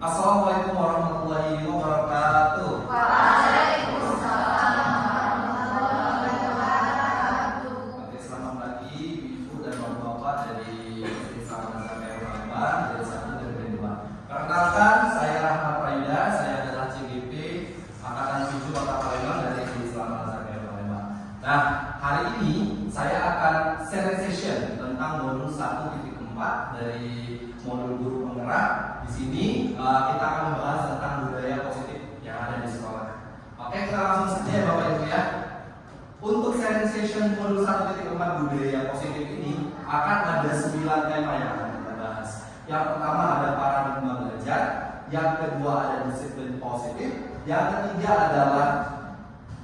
Assalamualaikum warahmatullahi wabarakatuh. Waalaikumsalam warahmatullahi wabarakatuh. Oke, selamat pagi Ibu dan Bapak dari Islam Nazar Palembang dari 1 dan dari 2. Perkenalkan, saya Rahmat Prayuda, saya adalah CGP Angkatan 7 Kota Palembang dari Islam Nazar Palembang. Nah, hari ini saya akan sharing session tentang modul 1.4 dari modul guru penggerak. Di sini kita akan membahas tentang budaya positif yang ada di sekolah. Oke, kita langsung saja ya Bapak Ibu ya. Untuk sharing session modul 1.4 budaya positif ini akan ada 9 tema yang akan kita bahas. Yang pertama ada paradigma belajar, yang kedua ada disiplin positif, yang ketiga adalah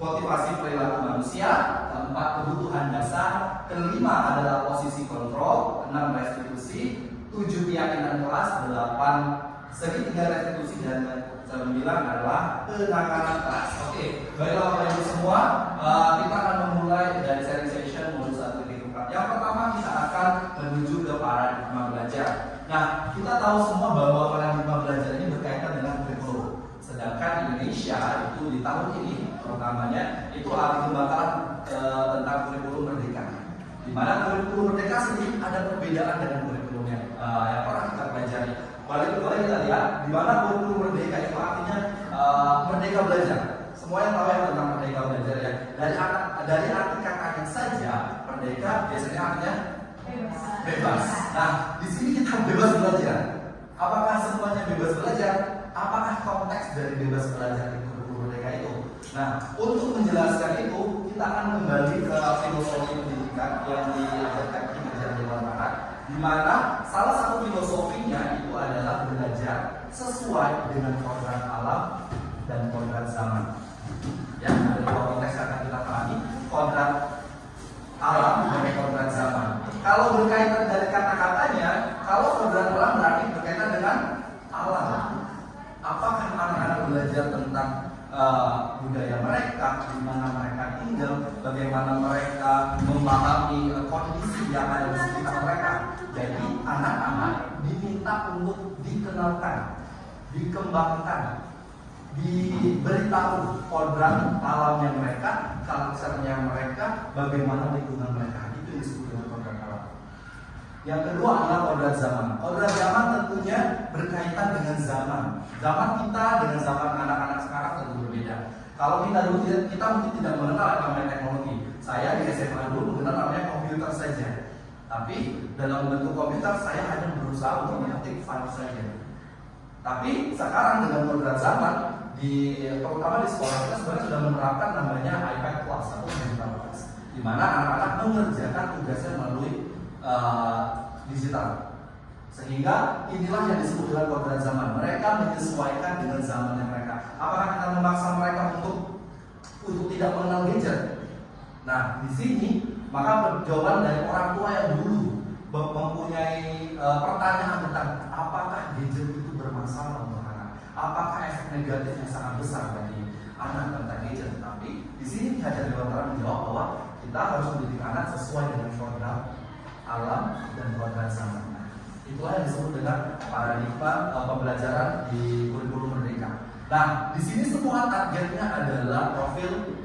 motivasi perilaku manusia, keempat kebutuhan dasar, kelima adalah posisi kontrol, 6 restitusi, 7 keyakinan kelas, 8 segitiga restitusi, dan 9 adalah penanganan kelas. Oke, baiklah Bapak Ibu semua, kita akan memulai dari sharing session modul 1.4. Yang pertama kita akan menuju ke paradigma belajar. Nah, kita tahu semua bahwa paradigma belajar ini berkaitan dengan kurikulum. Sedangkan di Indonesia itu di tahun ini terutamanya itu dikembangkan tentang kurikulum merdeka. Di mana kurikulum merdeka sendiri ada perbedaan dengan kurikulum yang pernah kita pelajari. Boleh kita lihat di mana kurikulum merdeka itu artinya merdeka belajar. Semua yang tahu yang tentang merdeka belajar ya. Dari arti katanya saja merdeka biasanya artinya bebas. Nah, di sini kita bebas belajar. Apakah semuanya bebas belajar? Apakah konteks dari bebas belajar di kurikulum merdeka itu? Nah, untuk menjelaskan itu kita akan kembali ke filosofi pendidikan yang diajarkan di Kerajaan Jawa Barat, di mana salah satu filosofinya itu adalah belajar sesuai dengan kodrat alam dan kodrat zaman. Ya, ada dua konteks yang akan kita pahami, kodrat alam dan kodrat zaman. Kalau berkaitan dari kata-katanya, kalau kodrat alam berarti berkaitan dengan alam. Apakah anak-anak belajar tentang budaya mereka, di mana mereka tinggal, bagaimana mereka memahami kondisi yang ada di sekitar mereka. Jadi anak-anak diminta untuk dikenalkan, dikembangkan, diberitahu kodrat alamnya mereka, karakternya mereka, bagaimana lingkungan mereka. Itu yang disebut dengan kodrat alam. Yang kedua adalah kodrat zaman. Kodrat zaman tentunya berkaitan dengan zaman. Zaman kita dengan zaman anak-anak sekarang tentu berbeda. Kalau kita dulu kita mungkin tidak mengenal namanya teknologi. Saya di SMA dulu mengenal namanya komputer saja. Tapi dalam bentuk komputer saya hanya berusaha untuk mengetik file saja. Tapi sekarang dengan kodrat zaman terutama di sekolah kita sebenarnya sudah menerapkan namanya iPad Class atau digital class, di mana anak-anak mengerjakan tugasnya melalui digital. Sehingga inilah yang disebut dengan kodrat zaman. Mereka menyesuaikan dengan zamannya mereka. Apakah kita memaksa mereka untuk tidak mengenal gadget? Nah, di sini maka jawaban dari orang tua yang dulu mempunyai pertanyaan tentang apakah gadget itu bermasalah untuk anak, apakah efek negatifnya sangat besar bagi anak tentang gadget. Tapi di sini Hajar Dewantara menjawab bahwa kita harus mendidik anak sesuai dengan kodrat alam dan kodrat zaman. Itulah yang disebut dengan paradigma pembelajaran di kurikulum merdeka. Nah, di sini semua targetnya adalah profil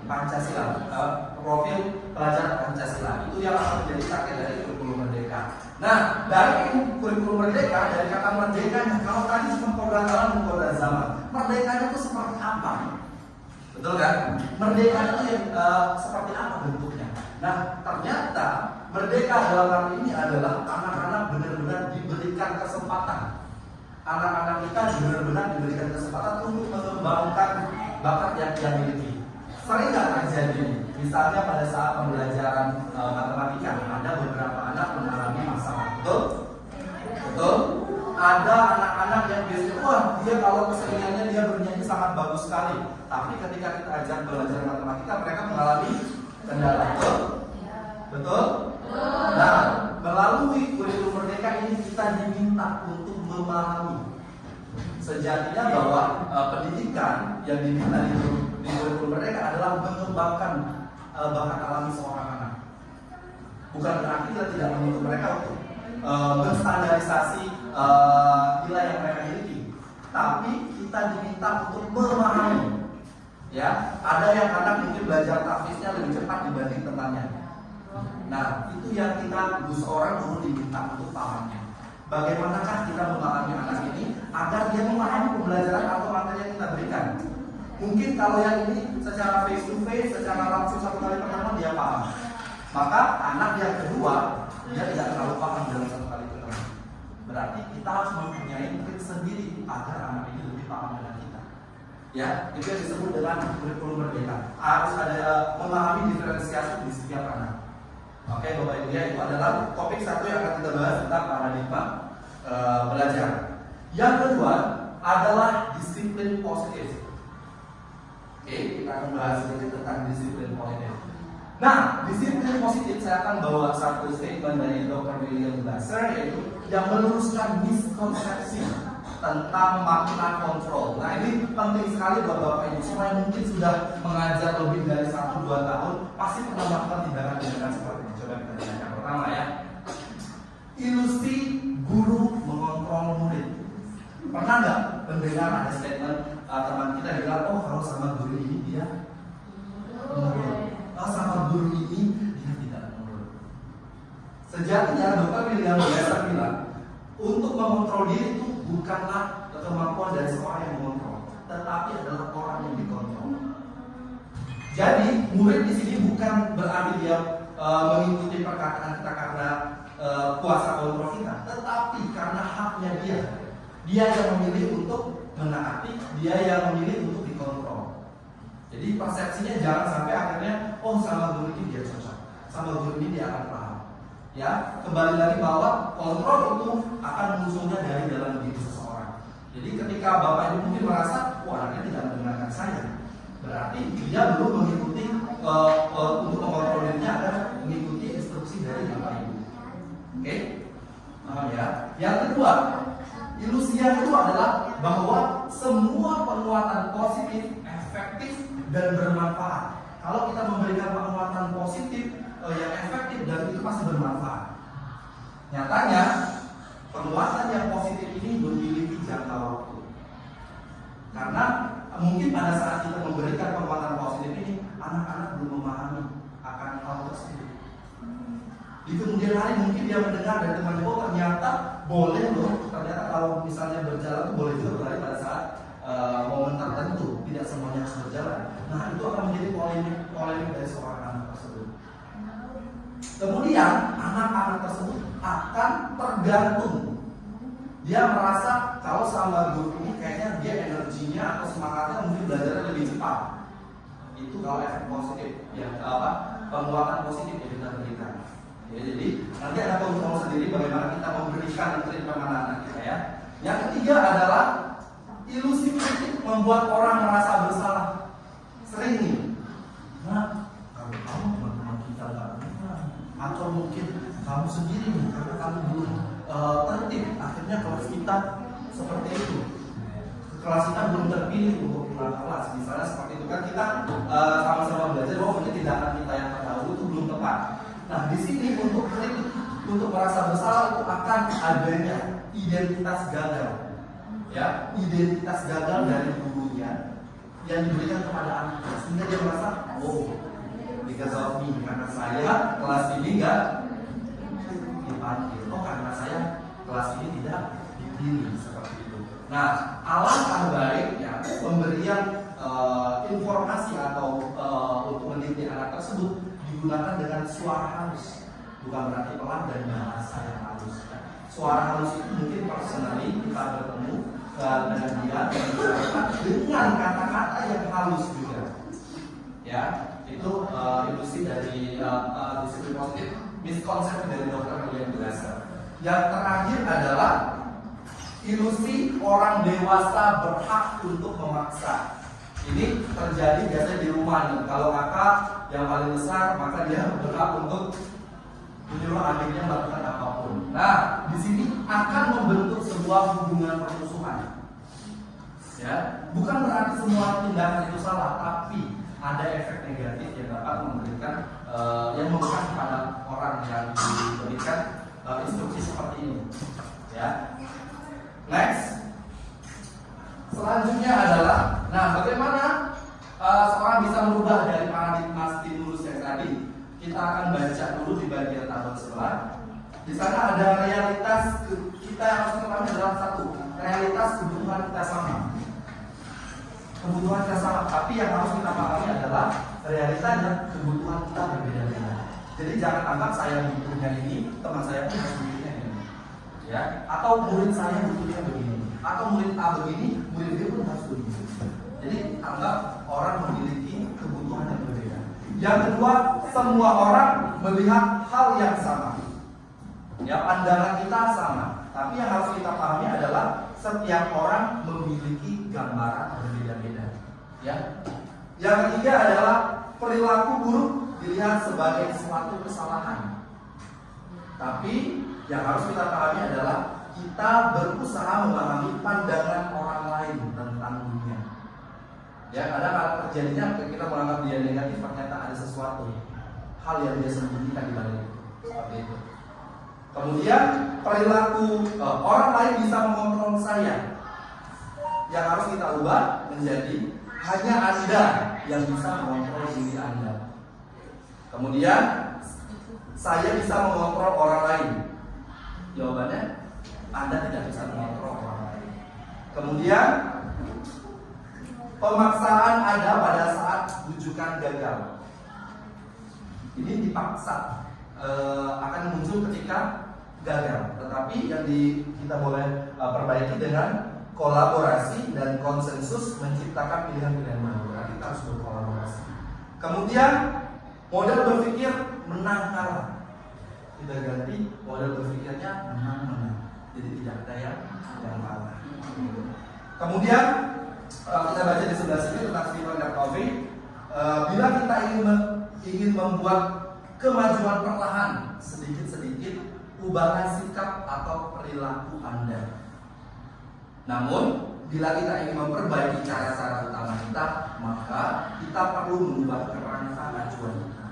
Pancasila, profil pelajar Pancasila. Itu yang akan menjadi target dari kurikulum merdeka. Nah, dari kurikulum merdeka, dari kata merdekanya, kalau tadi cuma kodrat alam dan kodrat zaman, merdekanya itu seperti apa? Betul kan? Merdeka itu yang seperti apa bentuknya? Nah, ternyata merdeka dalam hal ini adalah anak-anak benar-benar diberikan kesempatan. Anak-anak kita benar-benar diberikan kesempatan untuk mengembangkan bakat yang dia miliki. Sering nggak terjadi? Misalnya pada saat pembelajaran matematika, ada beberapa anak mengalami masalah. Betul? Betul? Ada anak-anak yang biasanya, wah dia kalau keseringannya dia bernyanyi sangat bagus sekali. Tapi ketika kita ajak belajar matematika, mereka mengalami kendala. Betul? Betul? Nah, melalui kurikulum merdeka ini kita diminta untuk memahami sejatinya bahwa pendidikan yang diminta di kurikulum merdeka adalah mengembangkan bakat alami seorang anak. Bukan berarti kita tidak menuntut mereka untuk menstandarisasi nilai yang mereka miliki. tapi kita diminta untuk memahami. Ya, ada yang anak mungkin belajar tahfiznya lebih cepat dibanding temannya. Nah, itu yang kita seorang guru diminta untuk pahamnya. Bagaimanakah kita memahami anak ini agar dia memahami pembelajaran atau materi yang kita berikan? Mungkin kalau yang ini secara face to face, secara langsung satu kali pertemuan dia paham. Maka anak yang kedua dia tidak terlalu paham dalam satu kali pertemuan. Berarti kita harus mempunyai trik sendiri agar anak ini lebih paham dengan kita. Ya, itu yang disebut dengan kurikulum merdeka. Harus ada memahami diferensiasi di setiap anak. Oke, Bapak Ibu ya, itu adalah topik satu yang akan kita bahas tentang paradigma belajar. Yang kedua adalah disiplin positif. Oke, kita akan bahas sedikit tentang disiplin positif. Nah, disiplin positif saya akan bawa satu statement dari Dr. William Glasser, yaitu yang meluruskan miskonsepsi tentang makna kontrol. Nah, ini penting sekali buat Bapak Ibu semua yang mungkin sudah mengajar lebih dari 1-2 tahun, pasti pernah melakukan tindakan-tindakan seperti ini. Coba kita lihat yang pertama ya. Ilusi guru mengontrol murid. Pernah nggak mendengar ada statement teman kita bilang, oh kalau sama guru ini dia menurut, oh sama guru ini dia tidak menurut. Sejatinya Dr. William Glasser bilang, untuk mengontrol diri itu bukanlah kemampuan dari seorang yang mengontrol, tetapi adalah orang yang dikontrol. Jadi murid di sini bukan berarti dia mengikuti perkataan kita karena kuasa kontrol kita, tetapi karena haknya dia. Dia yang memilih untuk menaati, dia yang memilih untuk dikontrol. Jadi persepsinya jangan sampai akhirnya, oh sama guru ini dia cocok, sama guru ini dia akan paham. Ya, kembali lagi bahwa kontrol itu akan munculnya dari dalam diri seseorang. Jadi ketika Bapak Ibu mungkin merasa, wah anaknya tidak mendengarkan saya, berarti dia belum mengikuti untuk mengontrol dirinya agar mengikuti instruksi dari Bapak Ibu. Oke, paham ya? Yang kedua, ilusi yang kedua adalah bahwa semua penguatan positif efektif dan bermanfaat. Kalau kita memberikan penguatan positif yang efektif dan itu pasti bermanfaat. Nyatanya penguatan yang positif ini memiliki jangka waktu. Karena mungkin pada saat kita memberikan penguatan positif ini, anak-anak belum memahami akan hal tersebut. Di kemudian hari mungkin dia mendengar dari teman, oh ternyata boleh loh, ternyata kalau misalnya berjalan itu boleh juga berlari pada saat momen tertentu, tidak semuanya harus berjalan. Nah itu akan menjadi polemik dari seorang anak tersebut. Kemudian anak-anak tersebut akan tergantung. Dia merasa kalau sama guru ini kayaknya dia energinya atau semangatnya mungkin belajarnya lebih cepat. Itu kalau efek positif, ya penguatan positif yang kita berikan. Ya, jadi nanti ada kontrol sendiri bagaimana kita memberikan treatment anak-anak kita ya. Yang ketiga adalah ilusi kritik membuat orang merasa bersalah. Sering nih, nah kalau kamu teman-teman kita nggak benar, atau mungkin kamu sendiri nih karena kamu belum tertib, akhirnya kelas kita seperti itu. Kelas kita belum terpilih untuk pulang kelas, misalnya seperti itu kan kita sama-sama belajar bahwa mungkin tindakan kita yang terdahulu itu belum tepat. Nah di sini untuk kritik, untuk merasa bersalah itu akan adanya identitas gagal, ya identitas gagal dari gurunya yang diberikan kepada anak, sehingga dia merasa, oh because of me, karena saya kelas ini nggak dipanggil, oh karena saya kelas ini tidak dipilih seperti itu. Nah alangkah baiknya pemberian informasi atau untuk mendidik anak tersebut digunakan dengan suara halus, bukan berarti pelan dan bahasa yang halus. Suara halus itu mungkin personally kita bertemu dengan dia dengan kata-kata yang halus juga. Ya, itu ilusi dari disiplin positif, miskonsepsi dari Dr. William Glasser. Yang terakhir adalah ilusi orang dewasa berhak untuk memaksa. Ini terjadi biasanya di rumah nih. Kalau kakak yang paling besar, maka dia berhak untuk menyuruh adiknya melakukan apapun. Nah, di sini akan membentuk sebuah hubungan permusuhan. Ya, bukan berarti semua tindakan itu salah, tapi ada efek negatif yang dapat memberikan yang memberikan kepada orang yang diberikan instruksi seperti ini. Ya, next. Selanjutnya adalah, nah bagaimana seorang bisa merubah dari paradigma stimulus yang tadi? Kita akan baca dulu di bagian tabel sebelah. Di sana ada realitas kita yang harus ketahui adalah satu, realitas kebutuhan kita sama. Kebutuhan kita sama, tapi yang harus kita pahami adalah realitanya kebutuhan kita berbeda-beda. Jadi jangan anggap saya butuhnya ini, teman saya pun harus butuhnya ini, ya. Atau murid saya butuhnya begini, atau murid A begini, murid B pun harus begini. Jadi anggap orang memiliki kebutuhan yang berbeda. Yang kedua, semua orang melihat hal yang sama. Ya, pandangan kita sama. Tapi yang harus kita pahami adalah setiap orang memiliki gambaran berbeda-beda. Ya. Yang ketiga adalah perilaku buruk dilihat sebagai suatu kesalahan. Tapi yang harus kita pahami adalah kita berusaha memahami pandangan orang lain tentang dunia. Ya, kadang kalau terjadinya kita menganggap dia negatif, ternyata ada sesuatu hal yang dia sembunyikan di balik itu. Seperti itu. Kemudian perilaku orang lain bisa mengontrol saya. Yang harus kita ubah menjadi hanya Anda yang bisa mengontrol diri Anda. Kemudian saya bisa mengontrol orang lain. Jawabannya Anda tidak bisa mengontrol orang lain. Kemudian pemaksaan ada pada saat rujukan gagal. Ini dipaksa akan muncul ketika gagal, tetapi yang kita boleh perbaiki dengan kolaborasi dan konsensus menciptakan pilihan-pilihan baru. Berarti kita harus berkolaborasi. Kemudian model berpikir menang kalah. Kita ganti model berpikirnya menang-menang. Jadi tidak ada yang kalah. Kemudian kita baca di sebelah sini tentang Stephen Covey. Bila kita ingin membuat kemajuan perlahan sedikit-sedikit, ubahlah sikap atau perilaku Anda. Namun, bila kita ingin memperbaiki cara-cara utama kita, maka kita perlu mengubah kerangka acuan kita.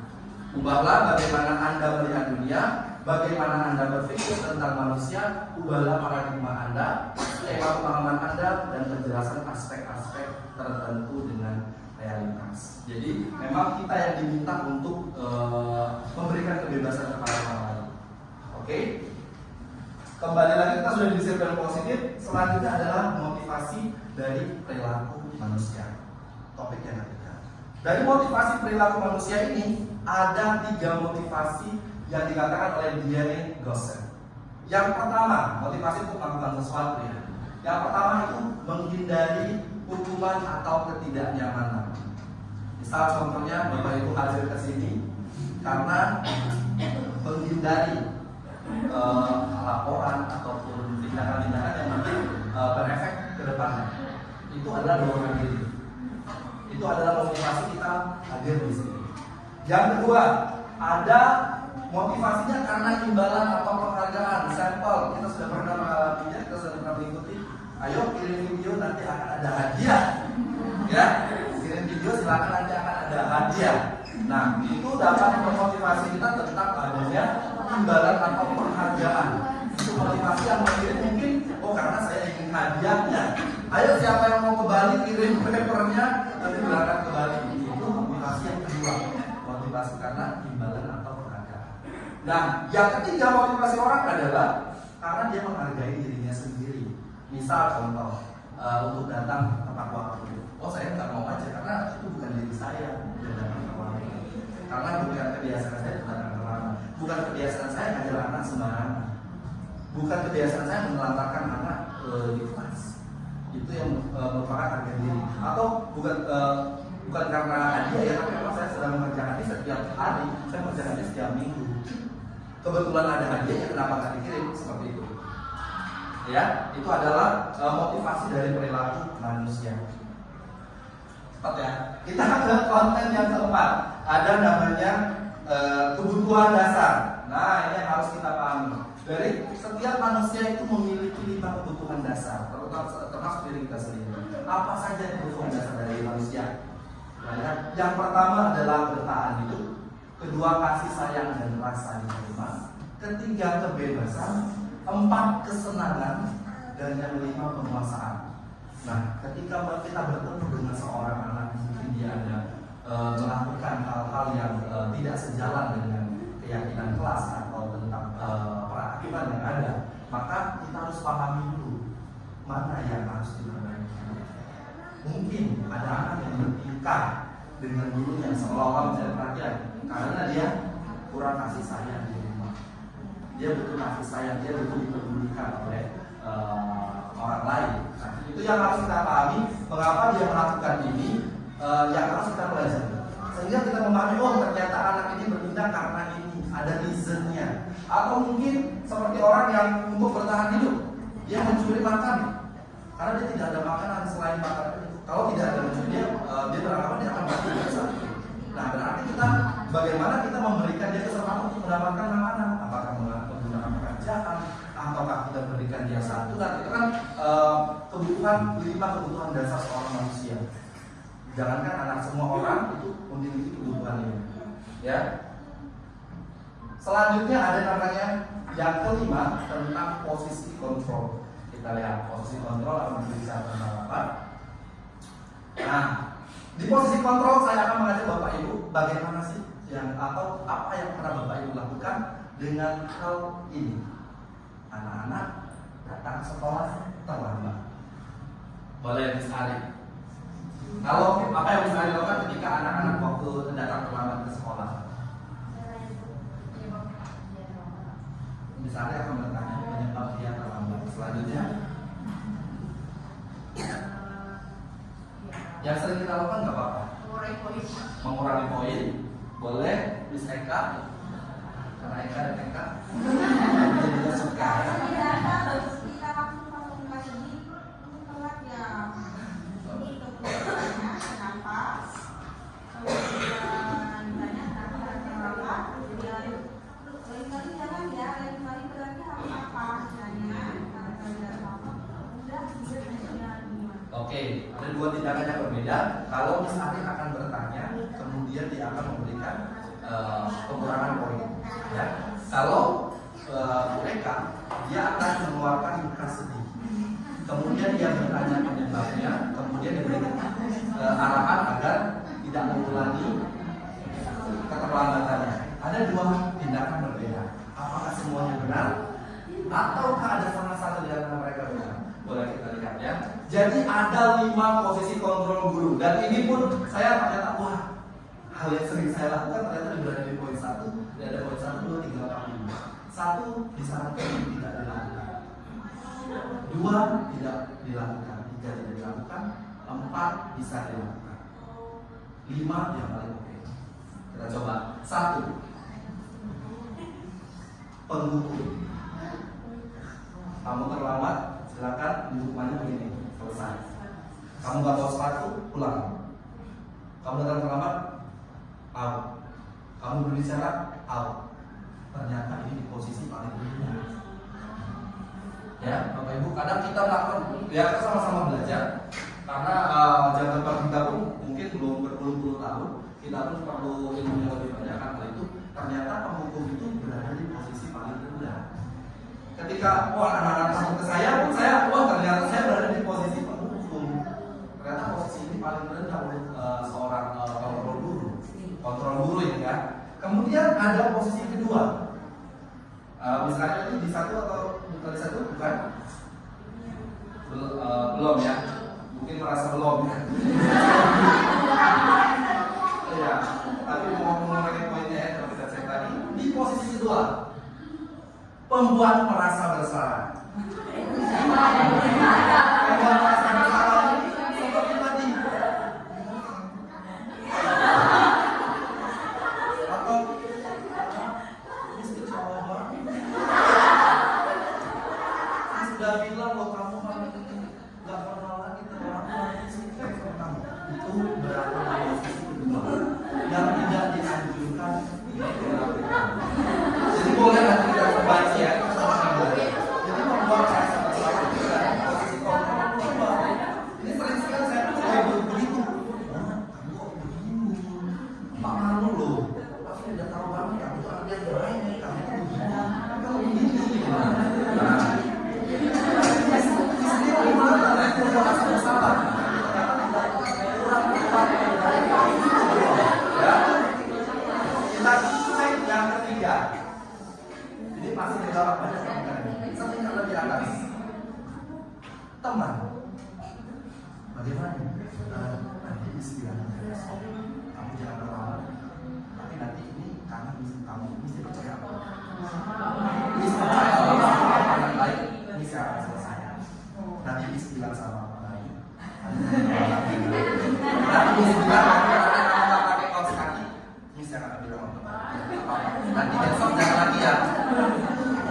Ubahlah bagaimana Anda melihat dunia, bagaimana Anda berpikir tentang manusia, ubahlah paradigma Anda, skema pemahaman Anda, dan penjelasan aspek-aspek tertentu dengan realitas. Jadi memang kita yang diminta untuk memberikan kebebasan kepada orang lain. Oke? Kembali lagi kita sudah di sirkel positif. Selanjutnya adalah motivasi dari perilaku manusia. Topik yang ketiga. Dari motivasi perilaku manusia ini ada 3 motivasi yang dikatakan oleh Diane Gosset. Yang pertama, motivasi untuk melakukan sesuatu ya. Yang pertama itu menghindari hukuman atau ketidaknyamanan. Misal contohnya Bapak Ibu hadir ke sini karena menghindari laporan ataupun tindakan-tindakan yang mungkin berefek ke depannya. Itu adalah dorongan diri. Itu adalah motivasi kita hadir di sini. Yang kedua, ada motivasinya karena imbalan atau penghargaan. Sampel, kita sudah pernah mengalaminya, kita sudah pernah mengikuti. Ayo kirim video, nanti akan ada hadiah. Ya, kirim video silakan, nanti akan ada hadiah. Nah, itu dapat memotivasi kita tentang adanya imbalan atau penghargaan. Itu motivasi yang mengirim mungkin, oh karena saya ingin hadiahnya. Ayo siapa yang mau ke Bali kirim papernya, nanti berangkat ke Bali. Itu motivasi yang kedua, motivasi karena imbalan atau penghargaan. Nah, yang ketiga motivasi orang adalah karena dia menghargai dirinya sendiri. Misal contoh, untuk datang ke tempat waktu. Oh saya nggak mau aja karena itu bukan diri saya yang datang ke waktu. Karena bukan kebiasaan saya datang ke waktu. Bukan kebiasaan saya ngajar anak sembarangan. Bukan kebiasaan saya menelantarkan anak di kelas. Itu yang merupakan harga diri. Atau bukan karena hadiah ya, tapi memang saya sedang mengerjakan ini setiap hari. Saya mengerjakan ini setiap minggu. Kebetulan ada hadiah ya kenapa nggak dikirim seperti itu. Ya, itu adalah motivasi dari perilaku manusia. Cepat ya. Kita ke konten yang keempat. Ada namanya kebutuhan dasar. Nah, ini yang harus kita pahami. Dari setiap manusia itu memiliki 5 kebutuhan dasar, termasuk diri kita sendiri. Apa saja kebutuhan dasar dari manusia? Nah, yang pertama adalah bertahan hidup. Kedua, kasih sayang dan rasa diterima. Ketiga, kebebasan. 4, kesenangan. Dan yang 5, penguasaan. Nah, ketika kita bertemu dengan seorang anak, mungkin dia ada melakukan hal-hal yang tidak sejalan dengan keyakinan kelas atau tentang peraturan yang ada, maka kita harus pahami dulu mana yang harus diperbaiki. Mungkin ada anak yang bertingkah dengan gurunya seolah-olah mencari perhatian karena dia kurang kasih sayang di rumah. Dia butuh kasih sayang, dia butuh dipedulikan oleh orang lain. Nah, itu yang harus kita pahami mengapa dia melakukan ini, yang harus kita pelajari. Sehingga kita memahami, oh ternyata anak ini bertindak karena ini, ada reasonnya. Atau mungkin seperti orang yang untuk bertahan hidup, dia mencuri makan karena dia tidak ada makanan selain makanan. Kalau tidak ada mencuri, dia beranggapan dia akan mati pada saat itu. Nah, berarti kita bagaimana kita memberikan dia kesempatan untuk mendapatkan makanan? Apakah menggunakan pekerjaan, ataukah kita berikan dia santunan? Itu kan kebutuhan 5 kebutuhan dasar seorang manusia. Jangankan anak, semua orang itu memiliki kebutuhan ini. Ya. Selanjutnya ada namanya yang kelima tentang posisi kontrol. Kita lihat posisi kontrol akan berbicara tentang apa. Nah, di posisi kontrol saya akan mengajak Bapak Ibu bagaimana sih yang atau apa yang pernah Bapak Ibu lakukan dengan hal ini. Anak-anak datang sekolah terlambat. Boleh dicari. Kalau apa yang bisa dilakukan ketika anak-anak waktu datang terlambat ke sekolah? Misalnya akan bertanya penyebab dia terlambat. Selanjutnya, yang sering kita lakukan nggak apa-apa. Mengurangi poin, boleh. Miss Eka, karena Eka dan Eka, dia juga suka. Oke, ada 2 tindakan yang berbeda. Kalau Miss Arif akan bertanya, kemudian dia akan memberikan pengurangan poin. Ya. Kalau mereka, dia akan mengeluarkan muka sedih. Kemudian dia bertanya penyebabnya, kemudian diberikan arahan agar tidak mengulangi keterlambatannya. Ada 2 tindakan berbeda. Apakah semuanya benar? Ataukah ada salah satu di antara mereka benar? Boleh kita lihat ya. Jadi ada 5 posisi kontrol guru. Dan ini pun saya ternyata wah, hal yang sering saya lakukan ternyata berada di poin 1. Dan ada poin 1, 2, 3, 4, 5. 1 disarankan tidak dilakukan. 2 tidak dilakukan. 3 tidak dilakukan. 4 bisa dilakukan. 5 yang paling oke. Kita coba. 1. Penghukum. Kamu terlambat, silakan hukumannya begini, selesai. Kamu gak bawa sepatu, pulang. Kamu datang terlambat, out. Kamu berbicara, out. Ternyata ini di posisi paling rendah. Ya, Bapak Ibu, kadang kita melakukan, ya kita sama-sama belajar. Karena jam terbang kita pun mungkin belum berpuluh-puluh tahun, kita pun perlu ilmu yang lebih banyak. Karena itu, ternyata penghukum itu berada di posisi paling rendah. Ketika anak-anak takut ke saya pun ternyata saya berada di posisi penghukum. Ternyata posisi ini paling rendah untuk seorang kontrol guru ini kan. Kemudian ada posisi kedua. Misalnya itu di 1 atau bukan di 1 bukan? Belum ya. Mungkin merasa belum ya. Ya, tapi mau mengulangi poinnya ya kalau kita cek tadi. Di posisi kedua, pembuat merasa bersalah. Pembuat merasa bersalah ini seperti tadi. Atau mesti coba. Saya sudah bilang loh kamu nggak pernah lagi terlalu suka sama kamu. Itu berada di posisi kedua yang tidak dianjurkan dilakukan. Jadi boleh nanti kita baca ya. Jadi membuat rasa bersalah itu kan posisi kontrol kedua. Ini sering sekali saya coba begitu. Kamu kok begini? Mak malu loh. Pasti udah tahu banget kamu tuh anak yang baik. Kamu tuh begini. Kalau begini gimana? Nah, istri gimana? Aku merasa bersalah. teman, bagaimana? Nanti istilah kamu jangan terlalu, tapi nanti ini karena kamu mesti percaya apa? Mesti percaya apa yang baik, ini saya akan selesai. Nanti istilah sama apa lagi? Nanti istilah kamu tak pakai kaos kaki, ini saya akan bilang apa? Nanti besok jangan lagi ya.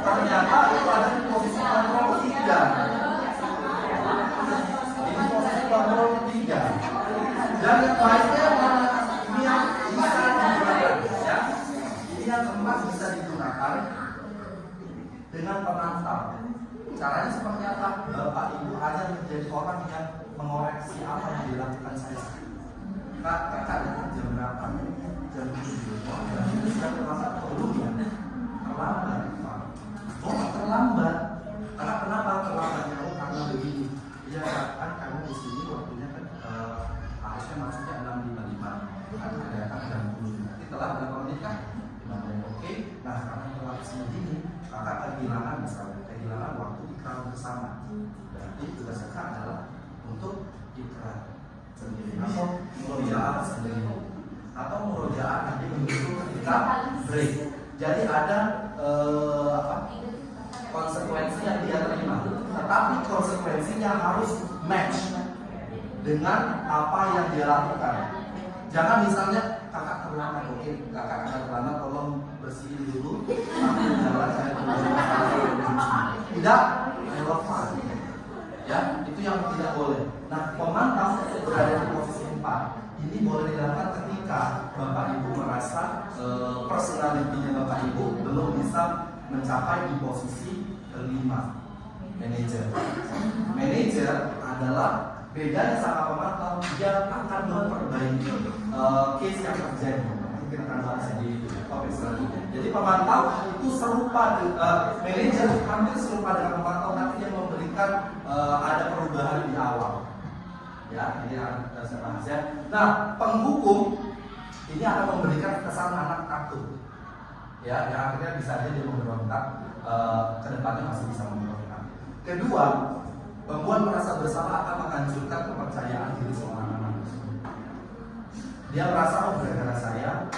Ternyata itu ada di posisi kontrol 3. Ini posisi kontrol 3. Dan yang baiknya ini yang bisa digunakan, ya. Ini yang keempat bisa digunakan dengan penantang. Caranya seperti apa? Bapak Ibu hanya menjadi orang yang mengoreksi apa yang dilakukan saya. Kakak jam berapa? Jam 7. Jam 7 sudah terlambat belum ya? Terlambat. Oh, terlambat. Karena kenapa terlambatnya? Oh, karena begini. Ya kan kamu di sini waktunya kan harusnya masuknya 6.55. Kan ada jam 10. Nanti telah berapa menit kan? 5 menit. Oke. Nah, karena telah segini, kakak kehilangan misalnya kehilangan waktu ikrar bersama. Berarti tugas kakak adalah untuk ikrar sendiri atau murojaah sendiri atau murojaah nanti menyusul ketika break. Jadi ada konsekuensi yang dia terima, tetapi konsekuensinya harus match dengan apa yang dia lakukan. Jangan misalnya kakak terlambat, oke, kakak akan terlambat, tolong bersihin dulu, tapi jalan saya tidak relevan. Ya, itu yang tidak boleh. Nah, pemantau berada di posisi 4. Ini boleh dilakukan ketika Bapak Ibu merasa personalitinya Bapak Ibu belum bisa mencapai di posisi kelima. Manajer. Manajer adalah bedanya sama pemantau, dia akan memperbaiki case yang terjadi. Mungkin akan bahas di topik selanjutnya. Jadi pemantau itu serupa, manajer hampir serupa dengan pemantau, tapi dia memberikan ada perubahan di awal. Ya, ini yang saya bahas ya. Nah, penghukum ini akan memberikan kesan anak takut. Ya, yang akhirnya bisa aja dia memberontak, kedepannya masih bisa memberontak. Kedua, pembuat merasa bersalah akan menghancurkan kepercayaan diri seorang anak. Dia merasa, oh gara-gara saya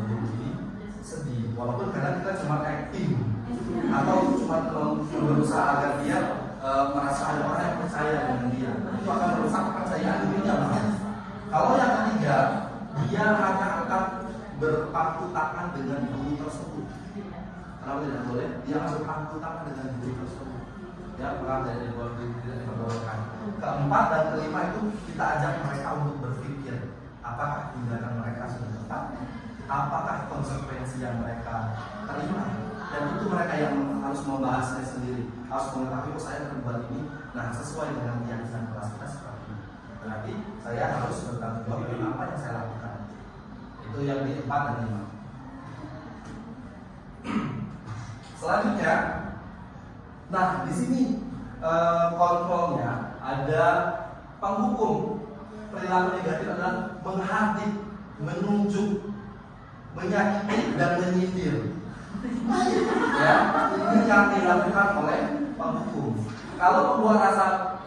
begini sedih. Walaupun kadang kita cuma acting atau cuma berusaha agar dia merasa ada orang yang percaya dengan dia, itu akan merusak kepercayaan dirinya. Kalau yang ketiga, dia hanya akan berpangku tangan dengan guru tersebut. Kenapa tidak boleh? Dia akan berpangku tangan dengan guru tersebut. Ya, pulang dari tidak diperbolehkan. Keempat dan kelima itu kita ajak mereka untuk berpikir, apakah tindakan mereka sudah tepat, apakah konsekuensi yang mereka terima. Dan itu mereka yang harus membahasnya sendiri, harus mengetahui, oh saya berbuat ini, nah sesuai dengan keyakinan kelas kita seperti ini. Berarti saya harus bertanggung jawab dengan apa yang saya lakukan. Itu yang di 4 dan 5. Selanjutnya, nah di sini kontrolnya ada penghukum. Perilaku negatif adalah menghadik, menunjuk, menyakiti dan menyindir. Ya, ini yang dilakukan oleh penghukum. Kalau membuat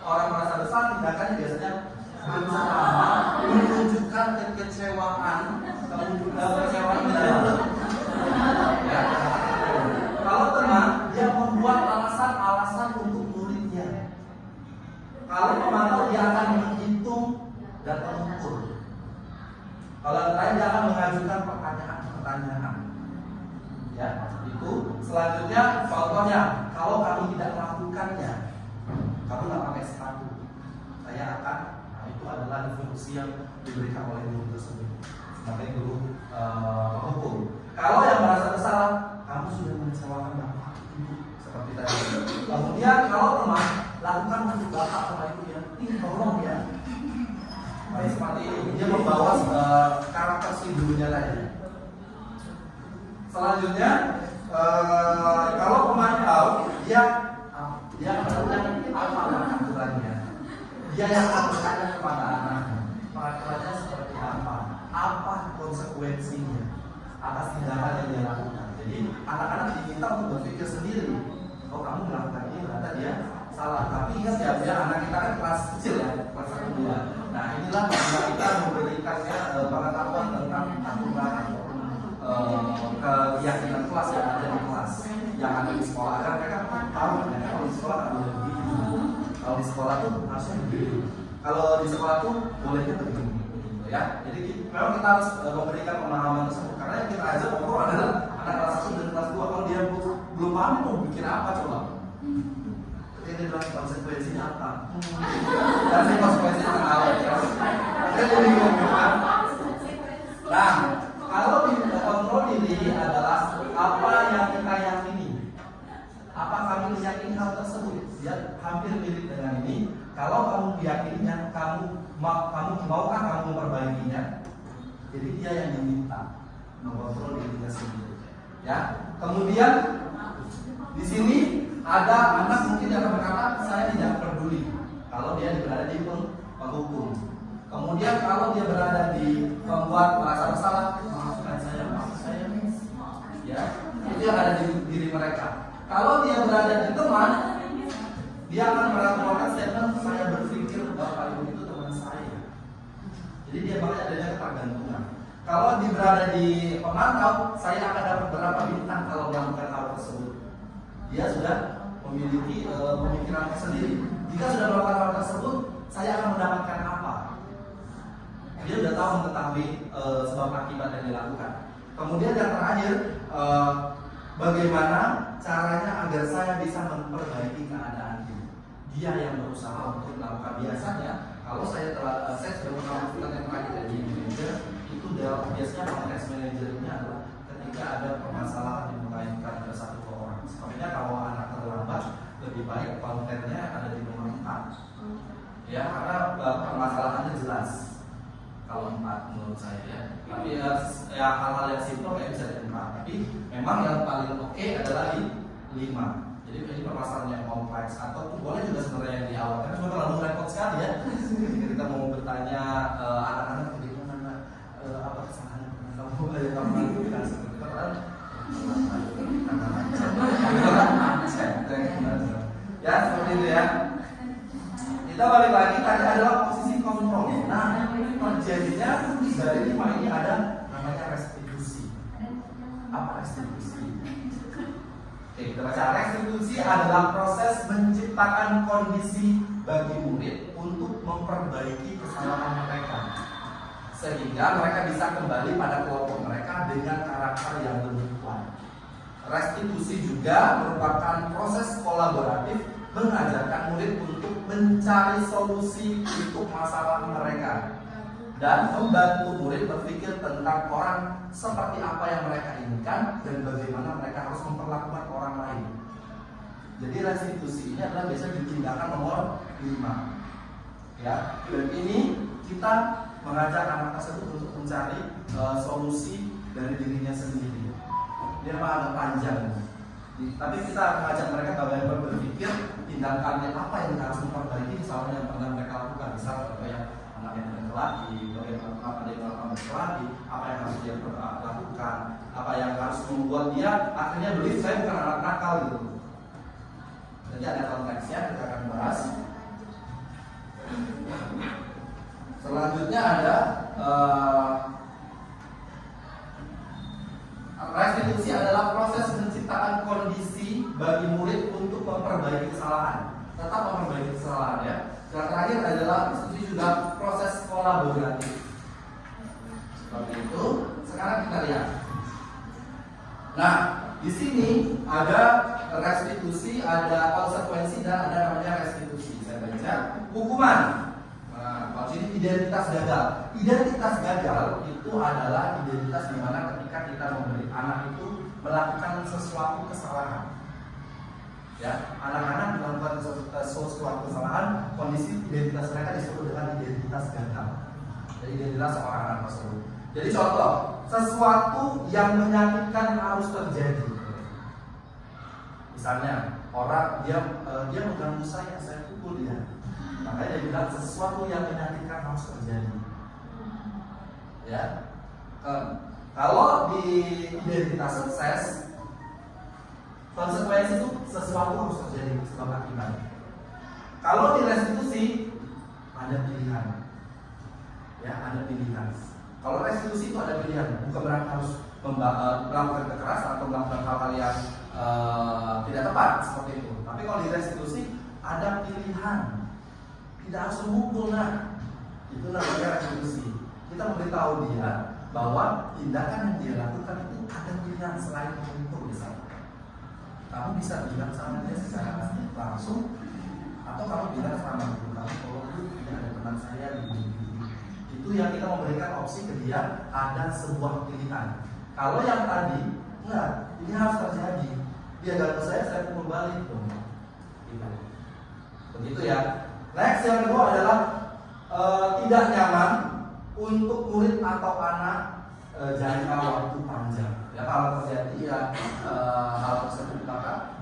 orang merasa bersalah, tindakannya biasanya berusaha menunjukkan kekecewaan, kekecewaan mendalam. Ya. Kalau teman, dia membuat alasan-alasan untuk muridnya. Kalau pemantau, dia akan menghitung dan mengukur. Kalau yang lain, dia akan mengajukan pertanyaan. Ya, itu selanjutnya contohnya, kalau kamu tidak melakukannya, kamu nggak pakai sepatu, saya akan, nah itu adalah instruksi yang diberikan oleh guru tersebut sebagai guru penghukum. Kalau yang merasa bersalah, kamu sudah mengecewakan bapak ibu seperti tadi. Kemudian kalau teman, lakukan untuk bapak sama ibu ya, ini tolong ya. Baik, seperti ini dia membawa karakter si gurunya tadi. Selanjutnya, kalau pemantau, dia melakukan apa aturannya. Dia yang akan bertanya kepada anaknya, peraturannya seperti apa konsekuensinya atas tindakan yang dia lakukan. Jadi anak-anak diminta untuk berpikir sendiri. Oh, kamu melakukan ini, ternyata dia salah. Tapi ingat ya, biar anak kita kan kelas kecil ya, kelas 1 2. Nah, inilah bagaimana kita memberikannya pengetahuan tentang aturan ataupun keyakinan kelas yang ada di kelas, yang ada di sekolah, agar mereka tahu ternyata kalau di sekolah ada begini. Kalau di sekolah tuh harusnya begini. Kalau di sekolah tuh bolehnya begini, gitu ya. Jadi memang kita harus memberikan pemahaman tersebut, karena yang kita ajak ngobrol adalah anak kelas 1 dan kelas 2. Kalau dia belum paham mau bikin apa coba? Ini adalah konsekuensinya apa? Dan ini konsekuensinya awal ya. Jadi nah, kalau kontrol diri adalah apa yang kita yakini. Apa kami meyakini hal tersebut? Ya, hampir mirip dengan ini. Kalau kamu meyakininya, maukah kamu memperbaikinya? Jadi dia yang diminta mengontrol dirinya sendiri. Ya. Kemudian di sini ada anak mungkin yang berkata saya tidak peduli kalau dia berada di penghukum. Kemudian kalau dia berada di pembuat merasa bersalah, maafkan saya, ya itu yang ada di diri mereka. Kalau dia berada di teman, dia akan melakukan statement saya berpikir bapak ibu itu teman saya. Jadi dia bakal adanya ketergantungan. Kalau dia berada di pemantau, saya akan dapat berapa bintang kalau melakukan hal tersebut. Dia sudah memiliki pemikiran sendiri. Jika sudah melakukan hal tersebut, saya akan mendapatkan apa? Dia sudah tahu mengetahui sebab akibat yang dilakukan. Kemudian yang terakhir, bagaimana caranya agar saya bisa memperbaiki keadaan ini? Dia yang berusaha untuk melakukan. Biasanya kalau saya sudah melakukan yang terakhir dari manajer, itu biasanya proses manajernya adalah ketika ada permasalahan yang mengaitkan ada satu orang. Sepertinya kalau anak terlambat, lebih baik kontennya ada di nomor 4. Ya, karena permasalahannya jelas. Kalau 4 menurut saya ya. Tapi ya hal-hal yang simpel kayak bisa di 4. Tapi memang yang paling oke adalah di 5. Jadi ini permasalahan yang kompleks atau boleh juga sebenarnya yang di awal. Karena cuma terlalu repot sekali ya. Kita mau bertanya anak-anak bagaimana apa kesalahan kamu dari kamu kita seperti itu kan. Ya seperti itu ya. Kita balik lagi tadi adalah posisi kontrol. Nah, terjadinya dari 5 ini ada namanya restitusi. Apa restitusi? Oke, kita baca. Restitusi adalah proses menciptakan kondisi bagi murid untuk memperbaiki kesalahan mereka, sehingga mereka bisa kembali pada kelompok mereka dengan karakter yang lebih kuat. Restitusi juga merupakan proses kolaboratif mengajarkan murid untuk mencari solusi untuk masalah mereka dan membantu murid berpikir tentang orang seperti apa yang mereka inginkan dan bagaimana mereka harus memperlakukan orang lain. Jadi restitusi ini adalah biasanya di tindakan nomor 5. Ya, dan ini kita mengajak anak tersebut untuk mencari solusi dari dirinya sendiri. Dia memang agak panjang. Tapi kita mengajak mereka bagaimana berpikir tindakannya apa yang harus memperbaiki misalnya yang pernah mereka lakukan, misalnya yang anak yang berkelahi, bagaimana apa yang melakukan berkelahi, apa yang harus dia lakukan, apa yang harus membuat dia akhirnya believe saya bukan anak nakal gitu. Jadi ada konteksnya kita akan bahas. Selanjutnya ada restitusi adalah proses menciptakan kondisi bagi murid untuk memperbaiki kesalahan. Tetap memperbaiki kesalahan ya. Dan terakhir adalah restitusi juga proses kolaboratif. Seperti itu. Sekarang kita lihat. Nah, di sini ada restitusi, ada konsekuensi dan ada namanya restitusi. Saya baca hukuman. Nah, kalau ini identitas gagal. Identitas gagal itu adalah identitas di mana ketika kita memberi anak itu melakukan sesuatu kesalahan. Ya, anak-anak melakukan sesuatu kesalahan, kondisi identitas mereka disebut dengan identitas gagal. Jadi identitas seorang anak tersebut. Jadi contoh, sesuatu yang menyakitkan harus terjadi. Misalnya, orang dia mengganggu saya pukul dia. Makanya dia bilang sesuatu yang menyakitkan harus terjadi. Ya, kalau di identitas sukses, konsekuensi itu sesuatu harus terjadi sebab akibat. restitusi itu ada pilihan, bukan berarti harus melakukan kekerasan atau melakukan hal-hal yang tidak tepat seperti itu. Tapi kalau di restitusi ada pilihan, tidak harus memukul. Nah, itu namanya restitusi. Kita memberitahu dia bahwa tindakan yang dia lakukan itu ada pilihan selain memukul misalnya. Kamu bisa bilang sama dia secara langsung, atau kamu bilang sama guru kamu kalau tidak ada teman saya di itu yang kita memberikan opsi ke dia, ada sebuah pilihan. Kalau yang tadi enggak, ini harus terjadi. Dia ganggu saya pukul balik dong. Gitu. Begitu ya. Next yang kedua adalah tidak nyaman untuk murid atau anak jangka waktu panjang. Ya kalau terjadi ya hal tersebut maka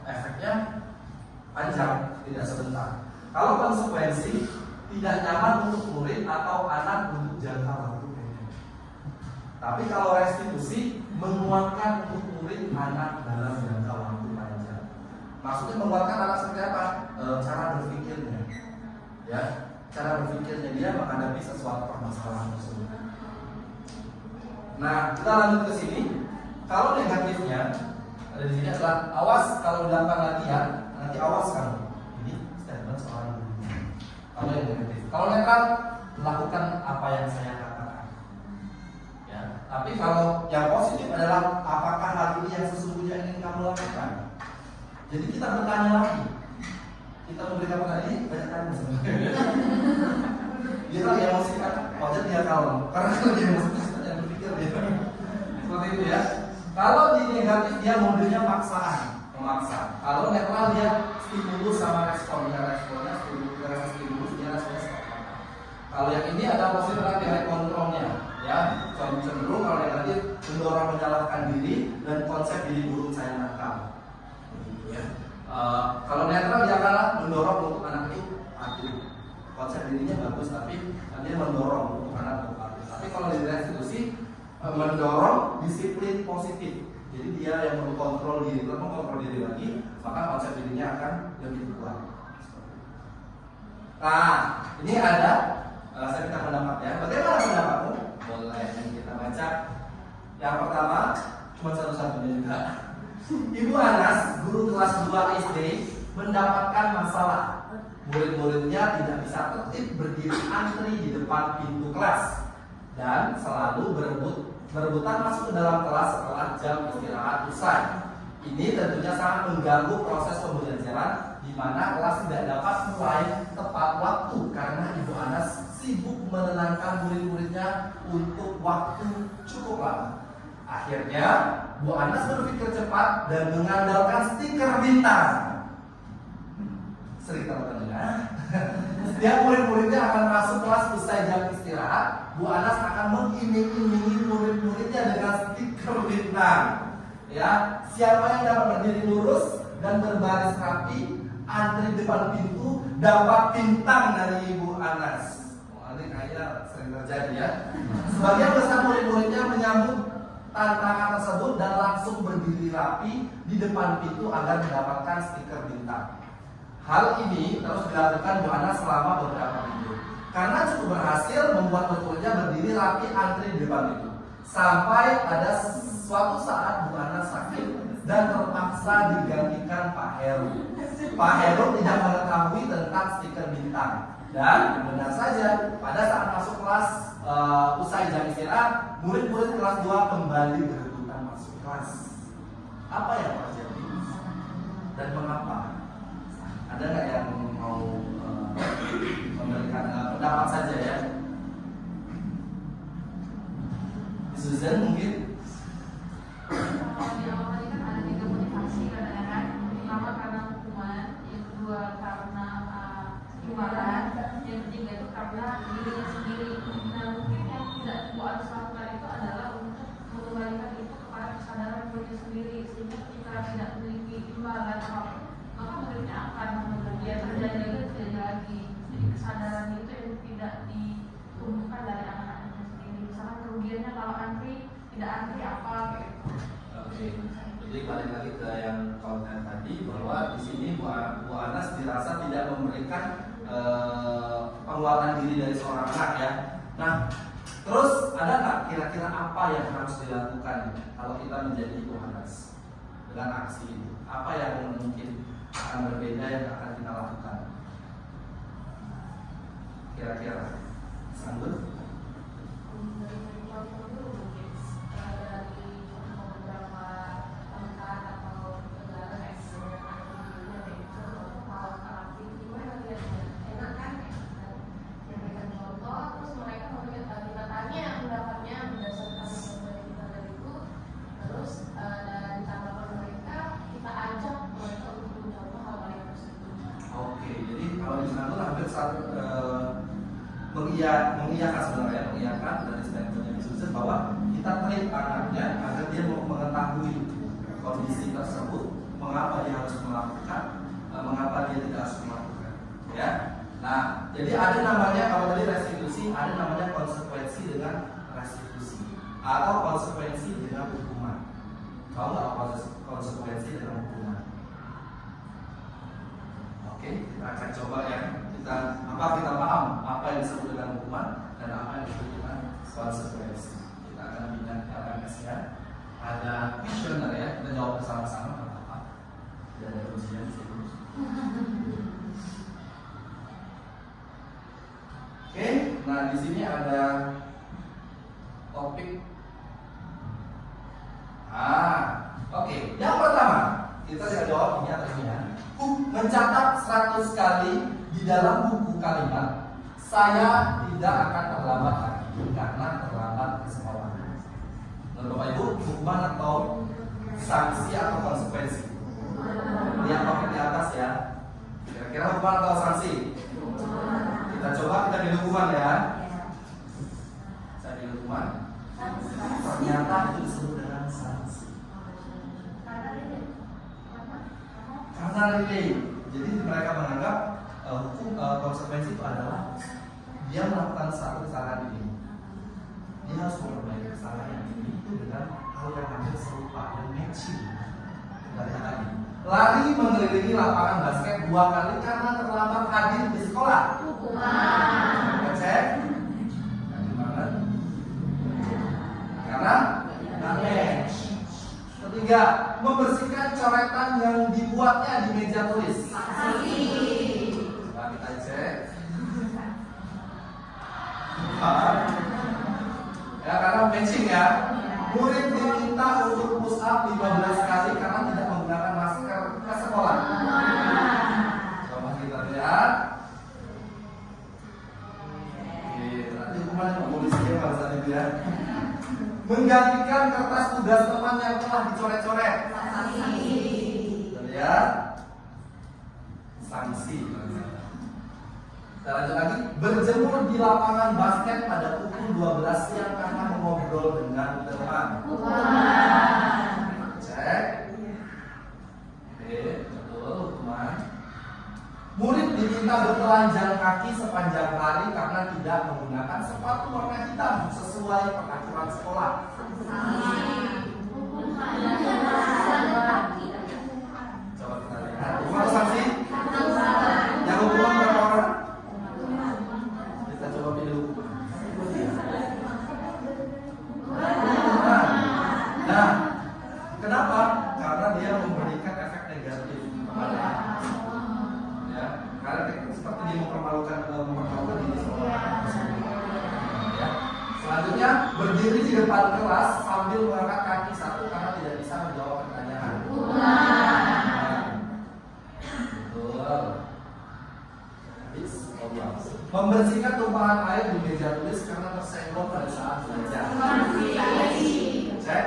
efeknya panjang, tidak sebentar. Kalau konsekuensi tidak nyaman untuk murid atau anak untuk jangka waktu pendek. Tapi kalau restitusi menguatkan untuk murid anak dalam jangka waktu panjang. Maksudnya menguatkan anak seperti apa? Cara berpikirnya, ya, cara berpikirnya dia menghadapi sesuatu permasalahan tersebut. Nah, kita lanjut ke sini. Kalau negatifnya ada di sini adalah awas kalau dilakukan latihan, nanti awas kamu. Ini statement seorang guru. Kalau yang negatif. Kalau netral, lakukan apa yang saya katakan. Ya. Tapi kalau yang positif adalah apakah hal ini yang sesungguhnya ingin kamu lakukan. Jadi kita bertanya lagi. Kita memberikan pertanyaan ini banyak tanya sebenarnya. Dia kan emosi kan, wajar dia kalem. Karena kalau dia emosi yang berpikir dia. Seperti itu ya. Kalau di negatif dia modelnya paksaan, memaksa. Kalau netral dia stimulus sama responnya stimulus dia responnya. Kalau yang ini ada positif direct kontrolnya, ya. Cenderung kalau negatif mendorong menyalahkan diri dan konsep diri buruk saya nakal. Begitu ya. Kalau netral dia akan mendorong untuk anak itu aktif. Konsep dirinya bagus tapi dia mendorong untuk anak untuk aktif. Tapi kalau di restitusi mendorong disiplin positif. Jadi dia yang mengkontrol diri lagi, maka konsep dirinya akan lebih kuat. Nah, ini ada saya minta pendapat ya. Bagaimana pendapatmu? Boleh kita baca. Yang pertama, cuma satu-satunya juga. Ibu Anas, guru kelas 2 SD, mendapatkan masalah. Murid-muridnya tidak bisa tertib berdiri antri di depan pintu kelas dan selalu berebutan masuk ke dalam kelas setelah jam istirahat usai. Ini tentunya sangat mengganggu proses pembelajaran di mana kelas tidak dapat mulai tepat waktu karena Ibu Anas sibuk menenangkan murid-muridnya untuk waktu cukup lama. Akhirnya, Bu Anas berpikir cepat dan mengandalkan stiker bintang. Sering terdengar ya. Setiap murid-muridnya akan masuk kelas usai jam istirahat. Bu Anas akan mengiming-imingi murid-muridnya dengan stiker bintang. Ya, siapa yang dapat berdiri lurus dan berbaris rapi, antri depan pintu, dapat bintang dari Ibu Anas. Ini kayaknya sering terjadi ya. Sebagian besar murid-muridnya menyambut tantangan tersebut dan langsung berdiri rapi di depan pintu agar mendapatkan stiker bintang. Hal ini terus dilakukan Bu Anas selama beberapa minggu. Karena cukup berhasil membuat murid-muridnya berdiri rapi antri di depan pintu. Sampai ada suatu saat Bu Anas sakit dan terpaksa digantikan Pak Heru. Pak Heru tidak mengetahui tentang stiker bintang. Dan benar saja, pada saat masuk kelas usai jam istirahat, murid-murid kelas 2 kembali berebutan masuk kelas. Apa yang terjadi? Dan mengapa? Ada nggak yang mau memberikan pendapat saja ya? Susan mungkin? Di awal tadi kan ada 3 motivasi katanya kan. Pertama karena hukuman, yang kedua karena imbalan, yang ketiga itu karena dirinya sendiri. Nah mungkin yang tidak Bu Anas lakukan itu adalah untuk mengembalikan itu kepada kesadaran dirinya sendiri, sehingga ketika tidak memiliki imbalan apapun, maka muridnya akan dia terjadi lagi. Jadi kesadaran itu yang tidak ditumbuhkan dari anak-anaknya sendiri. Misalkan kerugiannya kalau antri tidak antri apa gitu. Oke. Jadi balik lagi ke yang konten tadi bahwa di sini Bu Anas dirasa tidak memberikan penguatan diri dari seorang anak ya. Nah, terus kira-kira apa yang harus dilakukan kalau kita menjadi Yohanes dengan aksi ini? Apa yang mungkin akan berbeda yang akan kita lakukan? Kira-kira sanggup? Mengiyakan sebenarnya, mengiyakan dari statementnya Susan bahwa kita treat anaknya agar dia mau mengetahui kondisi tersebut, mengapa dia harus melakukan, mengapa dia tidak harus melakukan. Ya, nah jadi ada namanya kalau tadi restitusi, ada namanya konsekuensi dengan restitusi atau konsekuensi dengan hukuman. Tahu nggak apa konsekuensi dengan hukuman? Oke, kita akan coba ya. Kita paham apa yang disebut dengan hukuman dan apa yang disebut dengan konsekuensi. Kita akan bina LMS ya. Ada questionnaire ya, kita jawab bersama-sama apa. Tidak ada ujian di situ. Oke, nah di sini ada topik. Oke. Yang pertama kita akan jawab ini atau ini ya. Mencatat 100 kali di dalam buku kalimat, saya tidak akan terlambat lagi karena terlambat ke sekolah. Menurut Bapak Ibu, hukuman atau sanksi atau konsekuensi? Lihat topik di atas ya. Kira-kira hukuman atau sanksi? Kita coba, kita pilih hukuman ya. Saya pilih hukuman. Ternyata itu disebut dengan sanksi. Karena relay. Jadi mereka menganggap hukum konsekuensi itu adalah dia melakukan satu kesalahan ini, dia harus memperbaiki kesalahan ini itu dengan hal yang hampir serupa dan matching dari tadi. Lari mengelilingi lapangan basket 2 kali karena terlambat hadir di sekolah. Hukuman. Cek. Gimana? Karena nggak match. Ketiga, membersihkan coretan yang dibuatnya di meja tulis. Coba kita cek. Ya, karena matching ya. Murid diminta untuk push up 15 kali karena tidak menggunakan masker ke sekolah. Coba kita lihat. Oke, nanti hukuman polisi bahasa itu ya. Menggantikan kertas tugas teman yang telah dicoret-coret. Lihat. Sanksi. Kita lanjut lagi. Berjemur di lapangan basket pada pukul 12 siang karena mengobrol dengan teman. Cek. Oke, betul hukuman. Murid diminta bertelanjang kaki sepanjang hari karena tidak menggunakan sepatu warna hitam sesuai peraturan sekolah. Coba kita lihat. Hukuman sanksi? Yang hukuman berapa orang? Kita coba pilih hukuman. Nah, kenapa? Karena dia memberikan efek negatif kepada ya, karena seperti dia mempermalukan diri sekolah. Ya. Selanjutnya berdiri di depan kelas sambil mengangkat kaki satu karena tidak bisa menjawab pertanyaan. Betul. Membersihkan tumpahan air di meja tulis karena tersenggol pada saat belajar. Cek.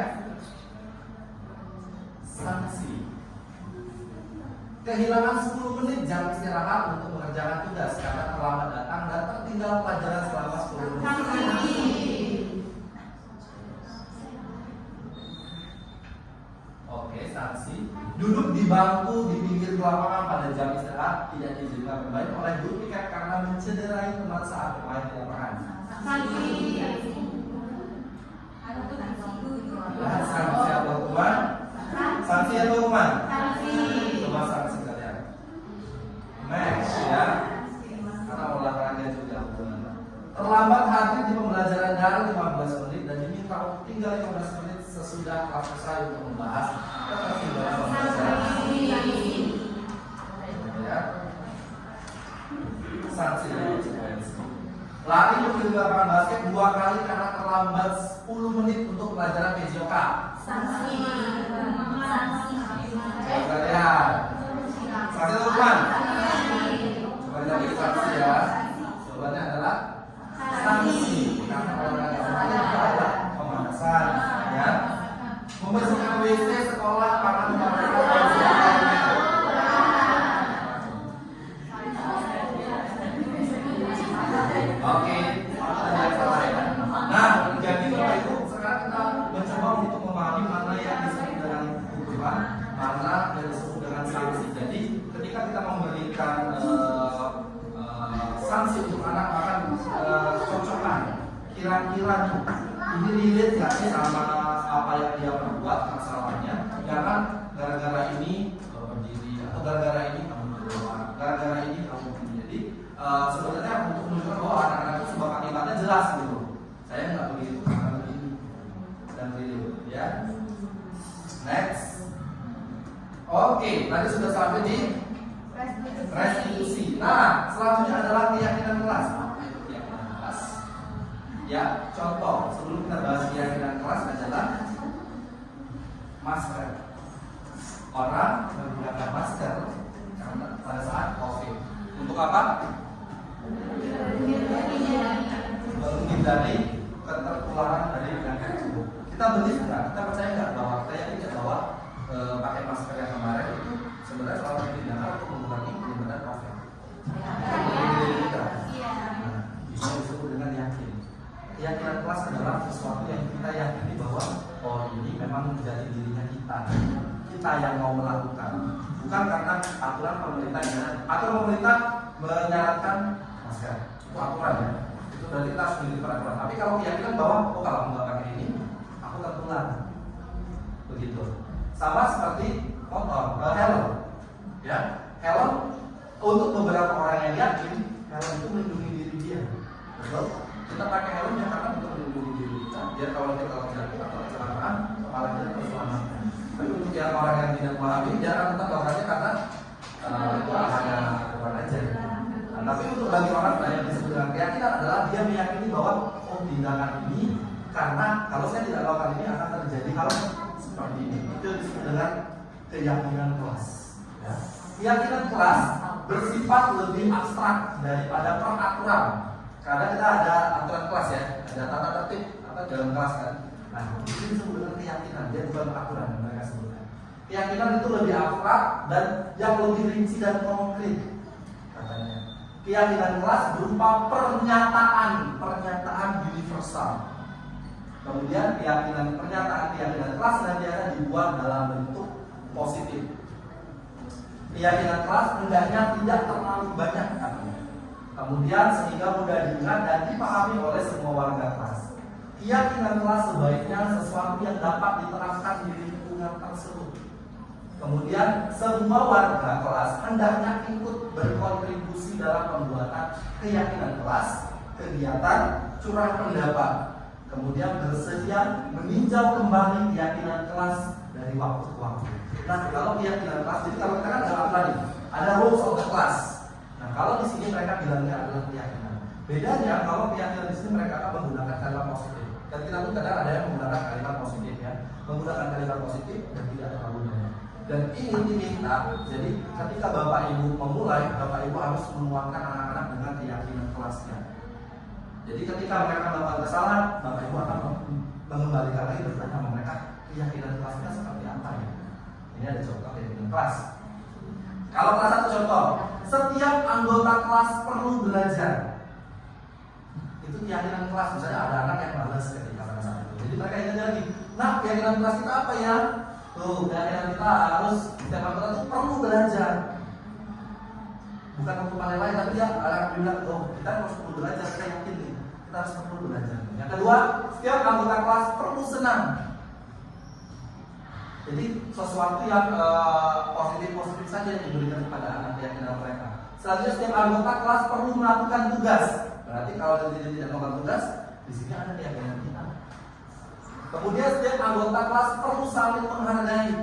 Sanksi. Kehilangan 10 menit jam istirahat untuk mengerjakan tugas karena terlambat datang dan tertinggal pelajaran selama 10 menit. Oke, sanksi. Duduk di bangku di pinggir lapangan pada jam istirahat tidak diizinkan bermain oleh guru piket karena mencederai teman saat bermain di lapangan. Sanksi atau hukuman? Sanksi atau hukuman? Coba sanksi kalian. Match ya. Karena olahraga juga hukuman. Terlambat hadir di pembelajaran daring 15 menit dan diminta hingga 15 menit sesudah kelas selesai untuk membahas ketertinggalan pembelajaran. Ya. Sanksi dan konsekuensi. Lari di lapangan basket 2 kali karena terlambat 10 menit untuk pelajaran PJOK. Sanksi. Coba lihat. Sanksi atau hukuman? Coba kita pilih sanksi ya. Jawabannya adalah sanksi. Karena olahraga ada pemanasan, ya. Membersihkan WC sekolah karena memakai Oke, nah jadi Bapak Ibu sekarang kita mencoba untuk memahami mana yang disebut dengan hukuman, mana yang disebut dengan sanksi. Jadi ketika kita memberikan sanksi untuk anak akan cocokkan kira-kira ini relate nggak sih sama apa yang dia perbuat masalahnya, karena gara-gara ini berdiri atau gara-gara ini kamu keluar, gara-gara ini kamu begini. Jadi sebenarnya untuk menunjukkan bahwa anak-anak itu sebab akibatnya jelas gitu. Saya nggak begitu karena begini dan begitu ya. Next. Oke, tadi sudah sampai di restitusi. Nah, selanjutnya adalah keyakinan kelas. Apa itu keyakinan kelas? Ya, contoh sebelum kita bahas keyakinan kelas adalah masker. Orang menggunakan masker karena pada saat COVID. Untuk apa? Menghindari ketertularan dari penyakit tersebut. Kita believe nggak? Kita percaya nggak bahwa kita yakin nggak bahwa pakai masker yang kemarin itu sebenarnya salah satu tindakan untuk mengurangi penyebaran COVID. Ini disebut dengan yakin. Keyakinan kelas adalah sesuatu yang kita yakini bahwa oh ini memang menjadi dirinya kita yang mau melakukan, bukan karena aturan pemerintah. Aturan pemerintah menyarankan masker, itu aturan ya. Itu berarti kita harus mengikuti peraturan. Tapi kalau keyakinan bahwa oh kalau aku nggak pakai ini, aku tertular, begitu. Sama seperti motor, helm, ya. Helm untuk beberapa orang yang yakin helm itu melindungi diri dia, betul. Kita pakai helm ya karena untuk melindungi diri kita, biar kalau kita terjatuh atau kecelakaan kepala kita terselamatkan. Tapi untuk yang orang yang tidak memahami, dia akan tetap lakukannya karena itu hanya aturan aja. Nah, tapi untuk bagi orang yang disebut dengan keyakinan adalah dia meyakini bahwa oh tindakan ini karena kalau saya tidak lakukan ini akan terjadi hal seperti ini. Itu disebut dengan keyakinan kelas. Ya. Keyakinan kelas bersifat lebih abstrak daripada peraturan. Karena kita ada aturan kelas ya, ada tata tertib atau dalam kelas kan. Nah, itu disebut dengan keyakinan, dia bukan aturan yang mereka sebutkan. Keyakinan itu lebih abstrak dan yang lebih rinci dan konkret katanya. Keyakinan kelas berupa pernyataan universal. Kemudian keyakinan kelas nantinya dibuat dalam bentuk positif. Keyakinan kelas hendaknya tidak terlalu banyak katanya. Kemudian sehingga mudah diingat dan dipahami oleh semua warga kelas. Keyakinan kelas sebaiknya sesuatu yang dapat diterapkan di lingkungan tersebut. Kemudian semua warga kelas hendaknya ikut berkontribusi dalam pembuatan keyakinan kelas, kegiatan curah pendapat. Kemudian bersedia meninjau kembali keyakinan kelas dari waktu ke waktu. Nah, kalau keyakinan kelas, jadi kalau kita kan dalam tadi ada rules of the class. Nah, kalau di sini mereka bilangnya adalah keyakinan. Bedanya kalau keyakinan di sini mereka akan menggunakan kalimat positif. Dan kita pun kadang ada yang menggunakan kalimat positif ya, menggunakan kalimat positif dan tidak terlalu banyak. Dan ini diminta. Jadi ketika Bapak Ibu memulai, Bapak Ibu harus menguatkan anak-anak dengan keyakinan kelasnya. Jadi ketika mereka melakukan kesalahan, Bapak Ibu akan mengembalikan lagi bertanya sama mereka keyakinan kelasnya seperti apa ya. Ini ada contoh keyakinan kelas. Kalau kelas satu contoh, setiap anggota kelas perlu belajar. Itu keyakinan kelas. Misalnya ada anak yang malas ketika pada saat itu. Jadi mereka ingat lagi. Nah, keyakinan kelas kita apa ya? Tuh, keyakinan kita harus setiap anggota itu perlu belajar. Bukan untuk pandai lain, tapi dia anak bilang, oh kita harus perlu belajar. Kita yakin nih, kita harus perlu belajar. Yang kedua, setiap anggota kelas perlu senang. Jadi sesuatu yang positif-positif saja yang diberikan kepada anak keyakinan mereka. Selanjutnya setiap anggota kelas perlu melakukan tugas. Berarti kalau dia tidak melakukan tugas, di sini ada keyakinan kita. Kemudian setiap anggota kelas perlu saling menghargai.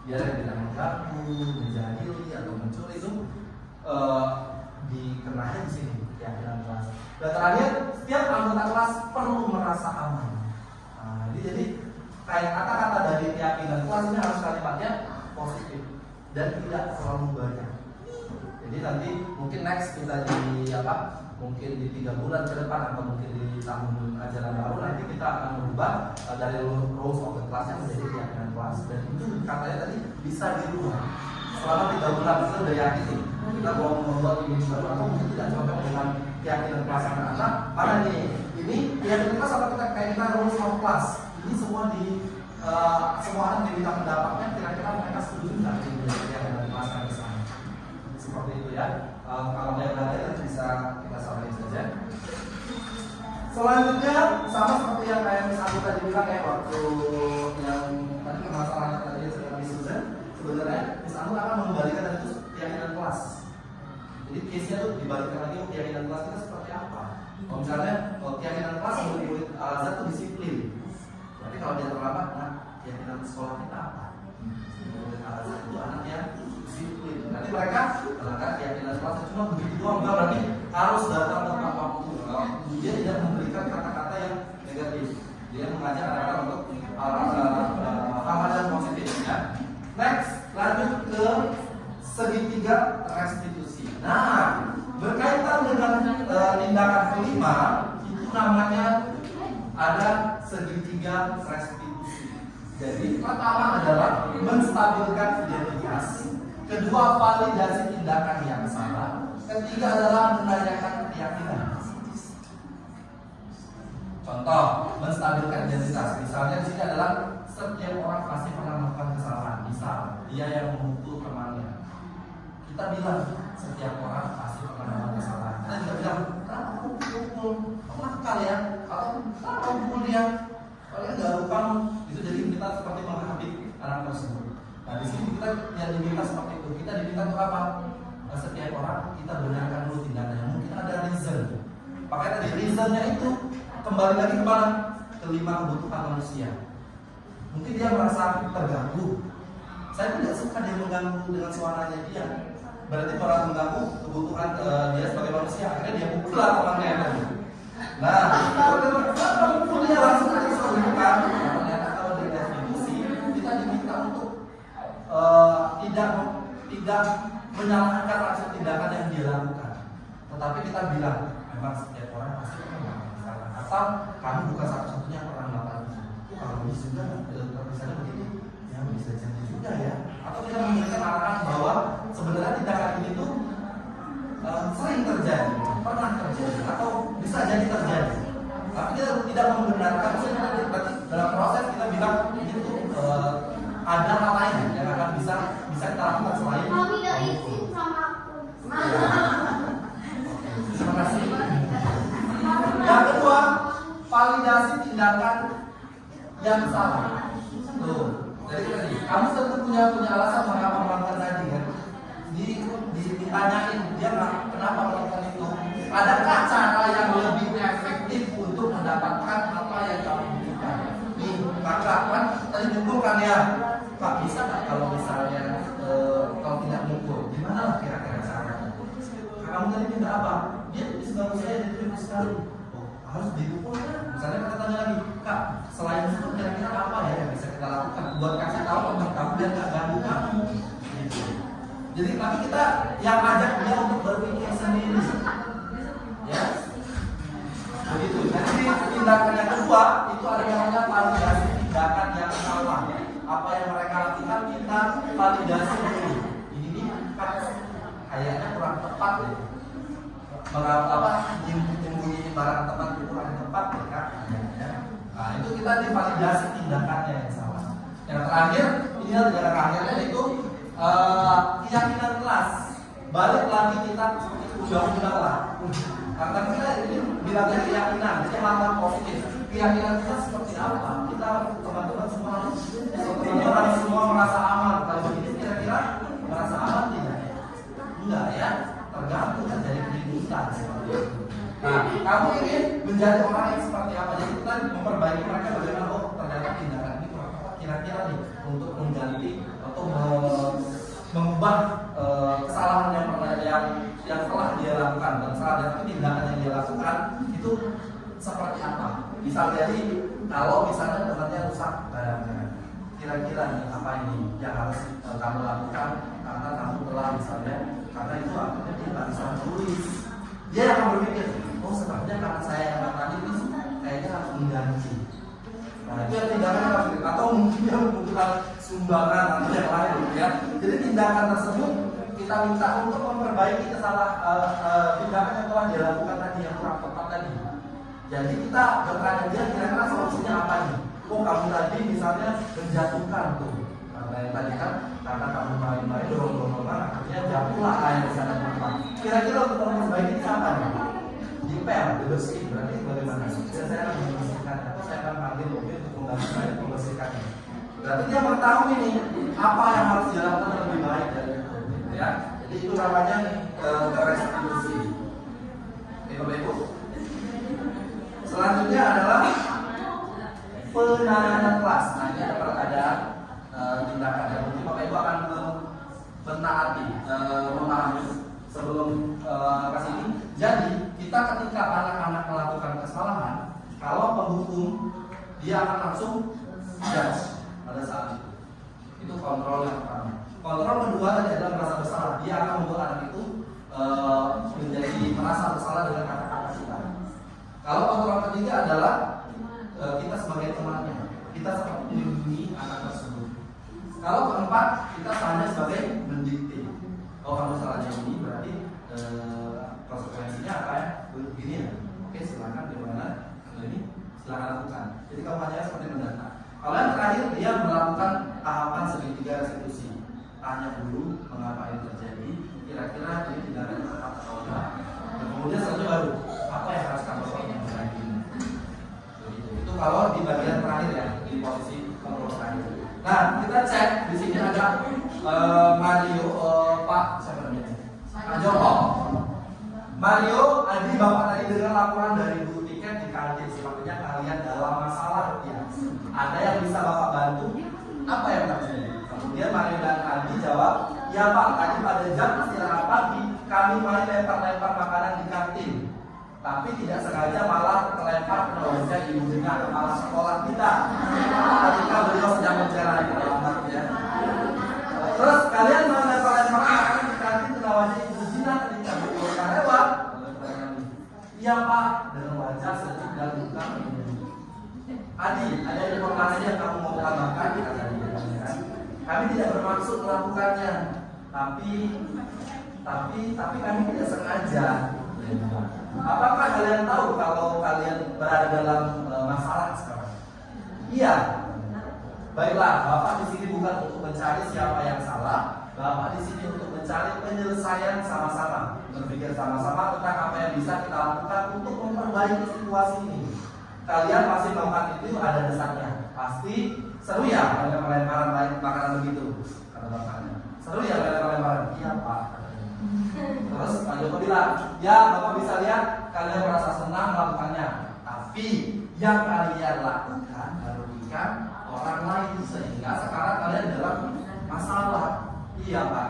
Biar yang tidak mengganggu, menjahili atau mencuri itu dikenain di sini keyakinan kelas. Dan terakhir, setiap anggota kelas perlu merasa aman. Nah, jadi kayak kata-kata dari keyakinan kelas ini harus kalimatnya positif dan tidak terlalu banyak. Jadi nanti mungkin next kita di mungkin di 3 bulan ke depan atau mungkin di tahun ajaran baru nanti kita akan merubah dari rules of the class-nya menjadi keyakinan kelas, dan itu katanya tadi bisa dirubah selama 3 bulan. Kita udah yakin kita mau membuat image baru atau mungkin tidak cocok dengan keyakinan kelas anak-anak. Mana nih, ini keyakinan kelas apa kita rules of class ini semua di semua anak diminta pendapatnya, kira-kira mereka setuju nggak dengan keyakinan kelas yang sama. Seperti itu ya. Kalau yang lain bisa kita sampaikan saja. Selanjutnya sama seperti yang kayak Miss Aku tadi bilang ya, waktu yang tadi permasalahan tadi dengan Miss Susan, sebenarnya Miss Aku akan mengembalikan itu keyakinan kelas. Jadi case-nya tuh dibalikkan lagi keyakinan kelas kita seperti apa. Kalau misalnya keyakinan kelas murid Al-Azhar itu disiplin. Tapi kalau dia terlambat, nah keyakinan sekolah kita apa? Murid Al-Azhar itu anaknya disiplin. Nanti mereka mengatakan keyakinan kelas cuma begitu doang, enggak berarti harus datang tepat waktu. Dia tidak memberikan kata-kata yang negatif. Dia mengajak anak-anak untuk hal-hal yang positif ya. Next, lanjut ke segitiga restitusi. Nah, berkaitan dengan tindakan kelima itu namanya ada segitiga restitusi. Jadi pertama adalah menstabilkan identitas, kedua validasi tindakan yang salah, ketiga adalah menanyakan keyakinan. Contoh, menstabilkan identitas. Misalnya di sini adalah setiap orang pasti pernah melakukan kesalahan. Misal, dia yang memukul temannya. Kita bilang setiap orang pasti pernah melakukan kesalahan. Kita juga bilang, kamu pukul, kamu nakal ya, atau kamu pukul dia. Kalau nggak lupa, itu jadi kita seperti menghabis anak tersebut. Nah di sini kita yang diminta seperti itu. Kita diminta untuk apa? Setiap orang kita benarkan dulu tindakannya. Mungkin ada reason. Makanya tadi reasonnya itu kembali lagi kepada kelima kebutuhan manusia. Mungkin dia merasa terganggu. Saya tidak suka dia mengganggu dengan suaranya dia. Berarti orang mengganggu kebutuhan dia sebagai manusia. Akhirnya dia pukul lah temannya yang tadi. Nah, kalau pukul dia langsung aja bukan. Ternyata kalau di restitusi kita diminta untuk tidak menyalahkan atas tindakan yang dia lakukan. Tetapi kita bilang memang setiap orang pasti akan melakukan kesalahan. Atau kamu bukan satu-satunya yang pernah melakukan itu. Kalau bisa juga, misalnya begitu, ya bisa jadi juga ya. Atau kita memberikan arahan bahwa sebenarnya tindakan ini tuh sering terjadi, pernah terjadi, atau bisa jadi terjadi. Tapi kita tidak membenarkan. Berarti dalam proses kita bilang ini tuh ada hal lain yang akan bisa kita lakukan selain. Mami gak izin sama aku. Terima kasih. Yang kedua, validasi tindakan yang salah. Tuh, jadi tadi kamu tentu punya alasan mengapa melakukan tadi kan? Ditanyain dia kenapa melakukan itu. Adakah cara yang lebih efektif untuk mendapatkan apa yang kamu butuhkan? Nih, kakak kan tadi mukul kan ya? Pak bisa nggak kalau misalnya kalau tidak mukul, gimana lah kira-kira caranya? Kamu tadi minta apa? Dia sebab saya diterima sekali. Harus didukung kan? Misalnya kita tanya lagi, Kak, selain itu kira-kira apa ya yang bisa kita lakukan buat kasih tahu tentang kamu dan nggak ganggu kamu? Gitu. Jadi tapi kita yang ajak dia untuk berpikir sendiri, ya. Begitu. Jadi tindakan yang kedua itu ada yang namanya validasi tindakan yang salah. Apa yang mereka lakukan kita validasi dulu. Ini nih kayaknya kurang tepat deh. Menyembunyi barang teman itu kurang tepat ya Kak. Nah itu kita divalidasi tindakannya yang salah. Yang terakhir ini adalah terakhirnya itu keyakinan kelas. Balik lagi kita seperti undang-undang lah. Karena kita ini bilangnya keyakinan, jadi hal-hal positif. Keyakinan kita seperti apa? Kita teman-teman semua merasa aman. Kalau begini kira-kira merasa aman tidak? Enggak ya, tergantung dari kehidupan seperti itu. Nah, kamu ingin menjadi orang yang seperti apa? Jadi kita memperbaiki mereka bagaimana? Oh, ternyata ternyata tindakan ini kurang tepat kira-kira nih untuk mengganti atau mengubah kesalahan yang telah dia lakukan dan kesalahan tapi tindakan yang dia lakukan itu seperti apa? Bisa jadi kalau misalnya temannya rusak barangnya, kira-kira nih apa ini yang harus kamu lakukan karena kamu telah misalnya karena itu akhirnya dia nggak bisa menulis. Dia akan berpikir, oh sebenarnya karena saya yang tadi itu kayaknya harus mengganti. Nah itu yang tindakan harus atau mungkin dia membutuhkan sumbangan atau yang lain gitu ya. Jadi tindakan tersebut kita minta untuk memperbaiki tindakan yang telah dilakukan tadi yang kurang tepat tadi. Jadi kita bertanya dia kira-kira solusinya apa nih? Oh kamu tadi misalnya menjatuhkan tuh karena yang tadi kan karena kamu main-main dorong-dorongan akhirnya jatuhlah air di sana tempat. Kira-kira untuk memperbaiki apa nih? Dipel, dibersihin berarti bagaimana? Dan saya akan membersihkan atau saya akan panggil mobil untuk membantu saya membersihkannya. Berarti dia mengetahui nih apa yang harus dilakukan lebih baik dari itu, ya. Jadi itu namanya restitusi. Ibu-ibu. Selanjutnya adalah penanganan kelas. Nah ini ada tindakan yang mungkin Bapak Ibu akan memahami sebelum ke sini. Jadi kita ketika anak-anak melakukan kesalahan, kalau penghukum dia akan langsung judge pada saat itu. Itu kontrol yang pertama. Kontrol kedua tadi adalah merasa bersalah. Dia akan membuat anak itu menjadi merasa bersalah dengan kata-kata kita. Kalau kontrol ketiga adalah kita sebagai temannya, kita seperti melindungi anak tersebut. Kalau keempat kita hanya sebagai mendikte. Oh kamu salahnya ini berarti konsekuensinya apa ya? Begini ya. Oke silakan gimana? Ini silakan lakukan. Jadi kamu hanya seperti mendata. Kalau yang terakhir dia melakukan tahapan segitiga restitusi. Tanya dulu mengapa ini terjadi. Kira-kira ini tidak ada tepat atau enggak. Dan kemudian selanjutnya baru apa yang harus kamu lakukan lagi. Itu kalau di bagian terakhir ya di posisi kontrol terakhir. Nah kita cek di sini ada Mario Pak siapa namanya? Pak Joko. Mario, Adi Bapak tadi dengar laporan dari Bu Tiket di kantin. Sepertinya kalian dalam masalah ya. Ada yang bisa Bapak bantu? Apa yang terjadi? Kemudian Mario dan Adi jawab, ya Pak, tadi pada jam istirahat pagi kami main lempar-lempar makanan di kantin. Tapi tidak sengaja malah terlempar ke wajah ibu dengan kepala sekolah kita ketika beliau sedang mencerai ya. Terus kalian melempar-lempar makanan di kantin ke wajah ibu Zina ketika beliau lewat. Iya Pak, dengan wajah sedih dan luka. Adi, ada informasi yang kamu mau tambahkan? Kami tidak bermaksud melakukannya, tapi kami tidak sengaja. Apakah kalian tahu kalau kalian berada dalam masalah sekarang? Iya. Baiklah, Bapak di sini bukan untuk mencari siapa yang salah. Bapak di sini untuk mencari penyelesaian sama-sama, berpikir sama-sama tentang apa yang bisa kita lakukan untuk memperbaiki situasi ini. Kalian pasti melakukan itu ada dasarnya. Pasti seru ya melempar-lemparan makanan begitu, kata bapaknya. Seru ya melempar-lemparan? Iya Pak. Terus Pak Joko bilang, ya Bapak bisa lihat kalian merasa senang melakukannya. Tapi yang kalian lakukan merugikan orang lain sehingga sekarang kalian dalam masalah. Iya Pak.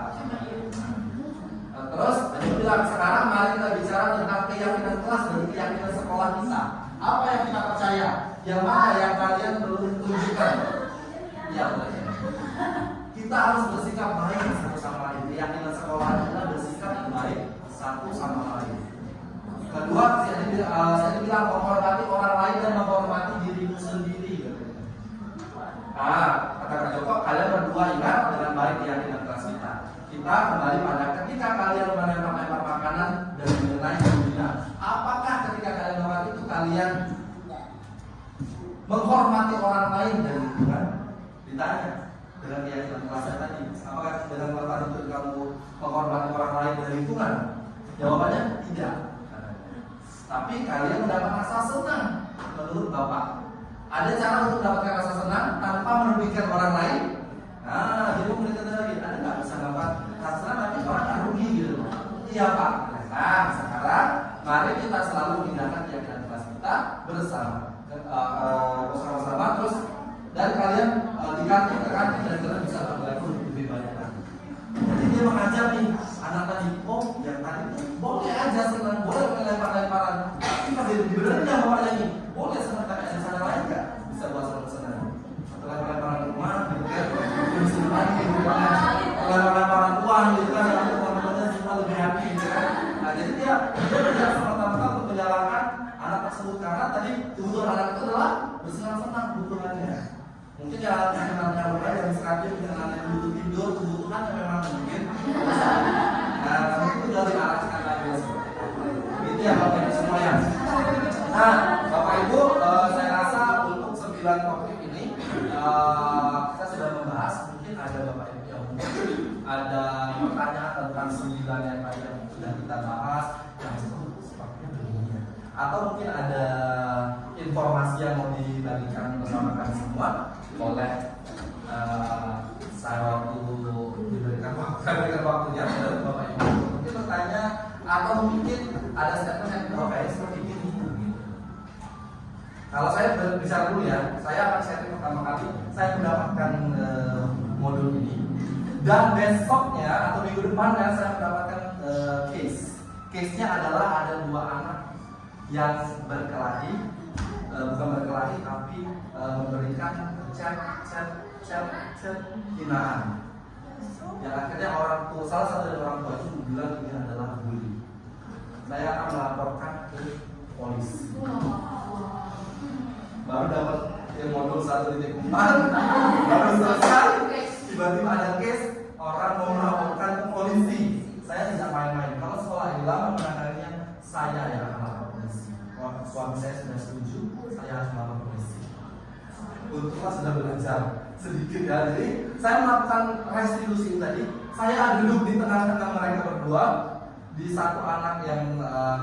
Terus Pak Joko bilang, sekarang mari kita bicara tentang keyakinan kelas dan keyakinan sekolah kita. Apa yang kita percaya? Yang mana yang kalian perlu tunjukkan? Ya, kita harus bersikap baik satu sama lain. Keyakinan sekolah adalah bersikap yang baik satu sama lain. Kedua, saya bilang menghormati orang lain dan menghormati dirimu sendiri. Kata Kak Joko, kalian berdua ingat dengan baik keyakinan kelas kita. Kita kembali pada ketika kalian melempar-lempar makanan dan mengenai dunia. Apakah ketika kalian melakukan itu kalian menghormati orang lain dan lingkungan? Ditanya dengan keyakinan kelasnya tadi, apakah dengan melakukan itu kamu menghormati orang lain dan lingkungan? Jawabannya tidak. Tapi kalian mendapat rasa senang menurut Bapak. Ada cara untuk mendapatkan rasa senang tanpa merugikan orang lain? Nah, jadi menurut lagi, Anda nggak bisa dapat rasa senang tapi orang tak rugi gitu. Iya Pak. Nah, sekarang mari kita selalu menggunakan keyakinan kelas kita bersama-sama terus dan kalian di kantin ke kantin dan kalian bisa bergabung lebih banyak lagi. Jadi dia mengajar nih anak tadi, oh yang tadi boleh aja senang, boleh lempar-lemparan, tapi pas dibenerin yang bapaknya nih, boleh senang tapi ada sana lain nggak bisa buat senang-senang atau lempar-lemparan ke rumah gitu kan, bisa lagi gitu kan, lempar-lemparan uang gitu kan, yang teman-temannya semua lebih happy gitu kan. Nah jadi dia bergerak serta-merta untuk menyalahkan anak tersebut karena tadi kebutuhan anak itu adalah bersenang-senang kebutuhannya. Mungkin ya anak-anak yang yang sekali anak yang butuh tidur kebutuhan yang memang mungkin. Nah itu dari arahkan lagi seperti itu. Itu ya Bapak Ibu semuanya. Nah Bapak Ibu saya rasa untuk 9 topik ini kita sudah membahas. Mungkin ada Bapak Ibu yang mungkin ada pertanyaan tentang 9 yang tadi yang sudah kita bahas yang sepertinya begini. Atau mungkin ada informasi yang mau dibagikan bersama kami semua oleh saya waktu diberikan waktunya Bapak Ibu mungkin bertanya atau mungkin ada statement yang kayak seperti ini. Kalau saya berbicara dulu ya, saya akan sharing pertama kali saya mendapatkan modul ini dan besoknya atau minggu depannya saya mendapatkan case-nya adalah ada 2 anak yang berkelahi, bukan berkelahi tapi memberikan chat hinaan. Yang akhirnya salah satu dari orang tua itu bilang ini adalah bully. Saya akan melaporkan ke polisi. Baru dapat modul 1.4, baru selesai, tiba-tiba ada case orang mau melaporkan ke polisi. Saya tidak main-main. Kalau sekolah ini lama menanganinya, saya yang akan melapor polisi. Suami saya sudah setuju, saya harus melapor polisi. Untunglah sudah belajar sedikit ya. Jadi saya melakukan restitusi tadi. Saya duduk di tengah-tengah mereka berdua. Di satu anak yang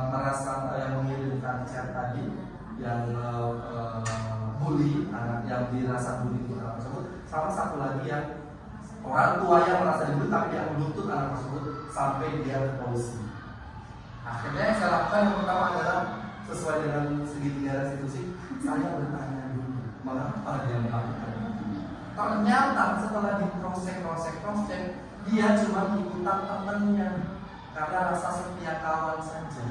merasa yang mengirimkan chat tadi, yang bully, anak yang dirasa bully itu anak tersebut, sama satu lagi yang orang tua yang merasa dibully tapi dia menuntut anak tersebut sampai dia ke polisi. Akhirnya yang saya lakukan yang pertama adalah sesuai dengan segitiga restitusi, saya bertanya dulu mengapa dia melakukan itu. Ternyata setelah di cross-check dia cuma ikutan temennya karena rasa setia kawan saja.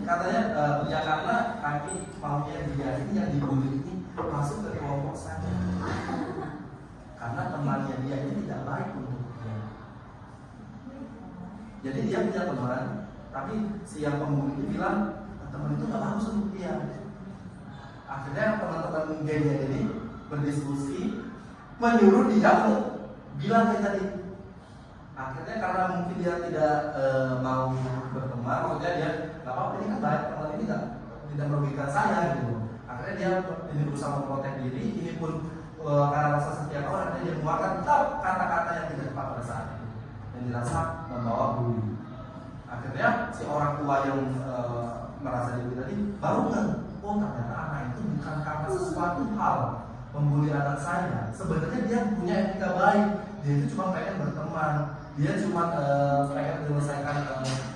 Katanya ya karena kami maunya dia ini yang dibully ini masuk ke kelompok saja karena temannya dia ini tidak baik untuk dia. Jadi dia punya teman, tapi si yang pembuli itu bilang teman itu nggak bagus untuk dia. Akhirnya teman-teman gengnya ini berdiskusi menyuruh dia untuk bilang kayak tadi. Akhirnya karena mungkin dia tidak mau berteman, maksudnya dia nggak apa-apa ini kan baik, teman ini tidak merugikan saya gitu. Akhirnya dia ini berusaha memprotek diri, ini pun karena rasa setia kawan, akhirnya dia mengeluarkan kata-kata yang tidak tepat pada saat itu, yang dirasa membawa bully. Akhirnya si orang tua yang merasa dibully tadi baru oh ternyata anak itu bukan karena sesuatu hal membuli anak saya. Sebenarnya dia punya etika baik, dia itu cuma pengen berteman, dia cuma pengen menyelesaikan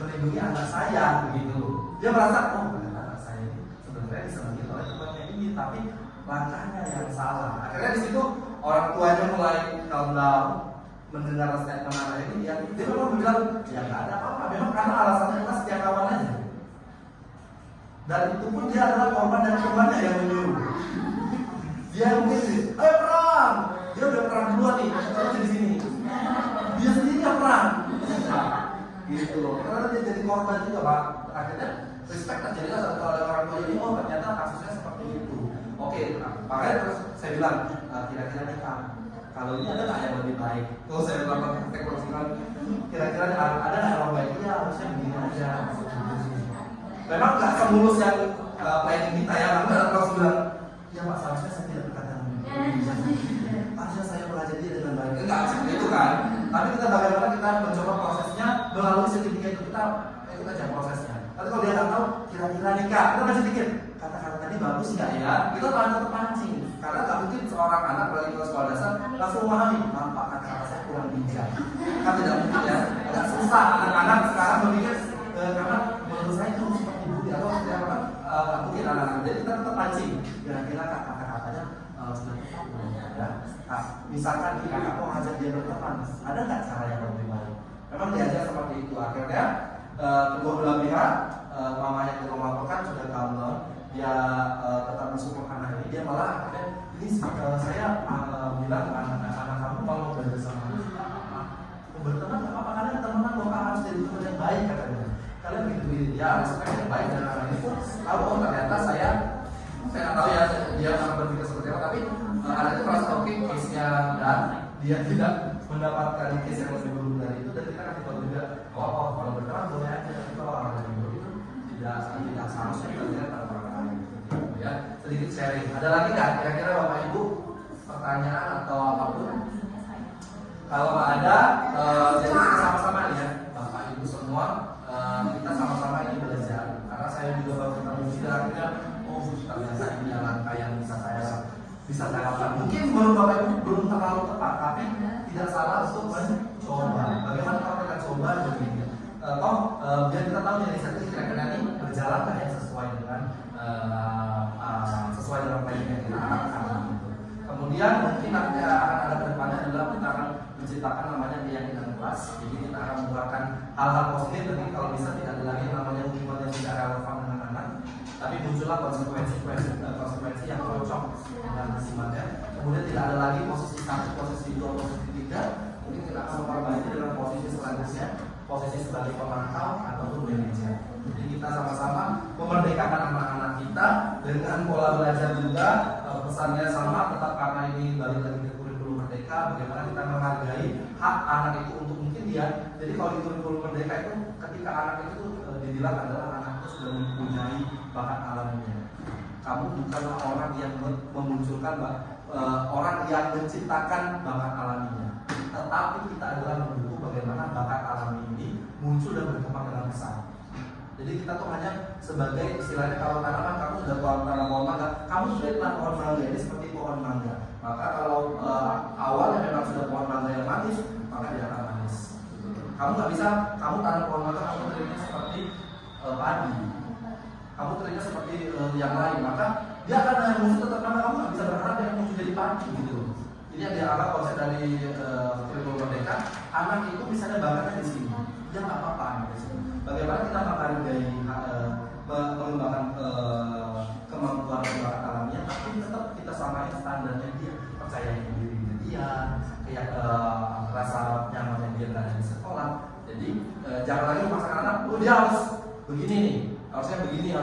melindungi anak saya begitu. Dia merasa oh ternyata anak saya ini sebenarnya disenangi oleh temannya ini, tapi langkahnya yang salah. Akhirnya di situ orang tuanya mulai calm down, mendengar statement anak ini, dia memang bilang ya nggak ada apa-apa, memang karena alasannya kita setia kawan aja. Dan itu pun dia adalah korban dan temannya yang menyuruh. Dia mungkin, ayo perang. Dia udah perang duluan nih, terus di sini. Dia sendiri nggak perang, gitu loh. Karena dia jadi korban juga pak. Akhirnya respect terjadi oleh orang tua ini. Oh ternyata kasusnya seperti itu. Oke, makanya terus saya bilang kira-kira nih Kak, kalau ini ada nggak yang lebih baik? Terus saya bilang praktek profesional, kira-kira ada nggak yang lebih baik? Ya harusnya begini aja. Memang nggak semulus yang planning kita ya, karena terus bilang, ya Pak seharusnya saya tidak berkata harusnya saya belajar dia dengan baik. Enggak seperti itu kan. Tapi kita bagaimana kita mencoba prosesnya melalui segitiga itu kita aja prosesnya. Tapi kalau dia nggak tahu, kira-kira nih Kak, kita baca sedikit. Kata-kata tadi bagus nggak ya? Kita malah terpancing. Karena nggak mungkin seorang anak balik ke sekolah dasar langsung memahami, Pak kata-kata saya kurang bijak. Kan tidak mungkin ya. Agak susah anak-anak sekarang berpikir karena menurut saya itu seperti budi atau seperti apa? Nggak mungkin anak-anak. Jadi kita tetap pancing. Kira-kira kata-katanya sudah tepat belum ya. Nah, misalkan nih kakak mau ngajak dia berteman, ada nggak cara yang lebih baik? Memang diajak seperti itu, akhirnya kedua belah pihak, mamanya yang melaporkan sudah kalem, dia tetap mensupport anak ini, dia malah akhirnya ini saya bilang ke anak kamu kalau belajar sama berteman nggak apa-apa, kalian temenan loh, harus jadi teman yang baik katanya. Kalian gitu ya harus yang baik, dan anak ini pun tahu oh ternyata saya nggak tahu ya dia akan berpikir seperti apa, tapi anak itu merasa oke case-nya dan dia tidak mendapatkan case yang lebih buruk dari itu, dan kita kasih tahu juga oh kalau berteman boleh aja, tapi kalau orang yang buruk itu tidak seharusnya kita lihat pada orang lain gitu ya. Sedikit sharing. Ada lagi nggak kira-kira Bapak Ibu pertanyaan atau apapun? Kalau nggak ada, jadi kita sama-sama nih ya, Bapak Ibu semua, kita sama-sama ini belajar. Karena saya juga baru ketemu juga, akhirnya oh ternyata ini langkah yang bisa saya lakukan. Mungkin menurut Bapak Ibu belum terlalu tepat, tapi tidak salah untuk mencoba. Bagaimana kalau kita coba begini? Biar kita tahu dari satu kira-kira ini berjalan nggak ya sesuai dengan plan yang kita harapkan. Kemudian mungkin nanti akan ada kedepannya adalah kita akan menciptakan namanya keyakinan kelas. Jadi kita akan membuatkan hal-hal positif, tapi kalau bisa tidak ada lagi namanya hubungan yang tidak relevan dengan anak, tapi muncullah konsekuensi yang cocok dengan sifatnya. Kemudian tidak ada lagi posisi 1, posisi 2, posisi 3. Mungkin kita akan memperbaiki dengan posisi selanjutnya, posisi sebagai pemantau ataupun manajer. Jadi kita sama-sama memerdekakan anak-anak kita dengan pola belajar juga. Pesannya sama, tetap karena ini balik lagi ke kurikulum merdeka. Bagaimana kita menghargai hak anak itu untuk mungkin dia. Jadi kalau di kurikulum merdeka itu ketika anak itu dibilang adalah anak itu sudah mempunyai bakat alaminya. Kamu bukanlah orang yang memunculkan orang yang menciptakan bakat alaminya, tetapi kita adalah mendukung bagaimana bakat alami ini muncul dan berkembang dengan besar. Jadi kita tuh hanya sebagai istilahnya kalau tanaman kamu sudah tanam pohon mangga, kamu sudah tanam pohon mangga ini seperti pohon mangga. Maka kalau awalnya memang sudah pohon mangga yang manis, maka dia akan manis. Kamu nggak bisa kamu tanam pohon mangga kamu teringat seperti padi, kamu teringat seperti yang lain, maka dia akan muncul tetap nama kamu nggak bisa berharap yang muncul jadi padi gitu. Ini yang dianggap konsep dari kurikulum merdeka. Anak itu misalnya bakatnya di sini, dia nggak apa-apa anak di sini. Bagaimana kita menghargai mengembangkan kemampuan alamnya, tapi tetap kita samain standarnya dia, percaya dirinya dia, kayak rasa nyamannya dia berada di sekolah. Jadi jangan lagi memaksakan anak, dia harus begini nih, harusnya begini.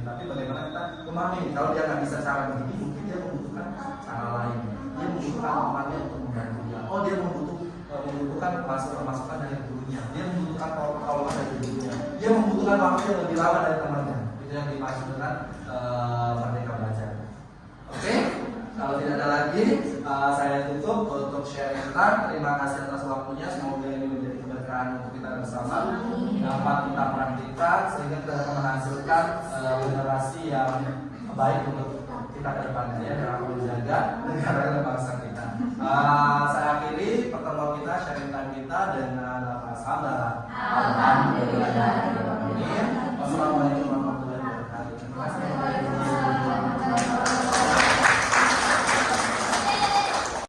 Tapi bagaimana kita memahami kalau dia nggak bisa cara begini, mungkin dia membutuhkan cara lain. Dia membutuhkan temannya untuk membantu dia. Oh dia membutuhkan masukan dari gurunya. Dia membutuhkan pertolongan dari gurunya. Dia membutuhkan waktu yang lebih lama dari temannya. Itu yang dimaksud dengan merdeka belajar. Oke, kalau tidak ada lagi, saya tutup untuk sharing tentang. Terima kasih atas waktunya. Semoga ini menjadi keberkahan untuk kita bersama. Dapat kita praktikkan sehingga kita dapat menghasilkan generasi yang baik untuk kita ke depannya ya, yang akan menjaga negara dan bangsa kita. Saya akhiri pertemuan kita, sharing time kita dengan lafaz hamdalah. Alhamdulillah.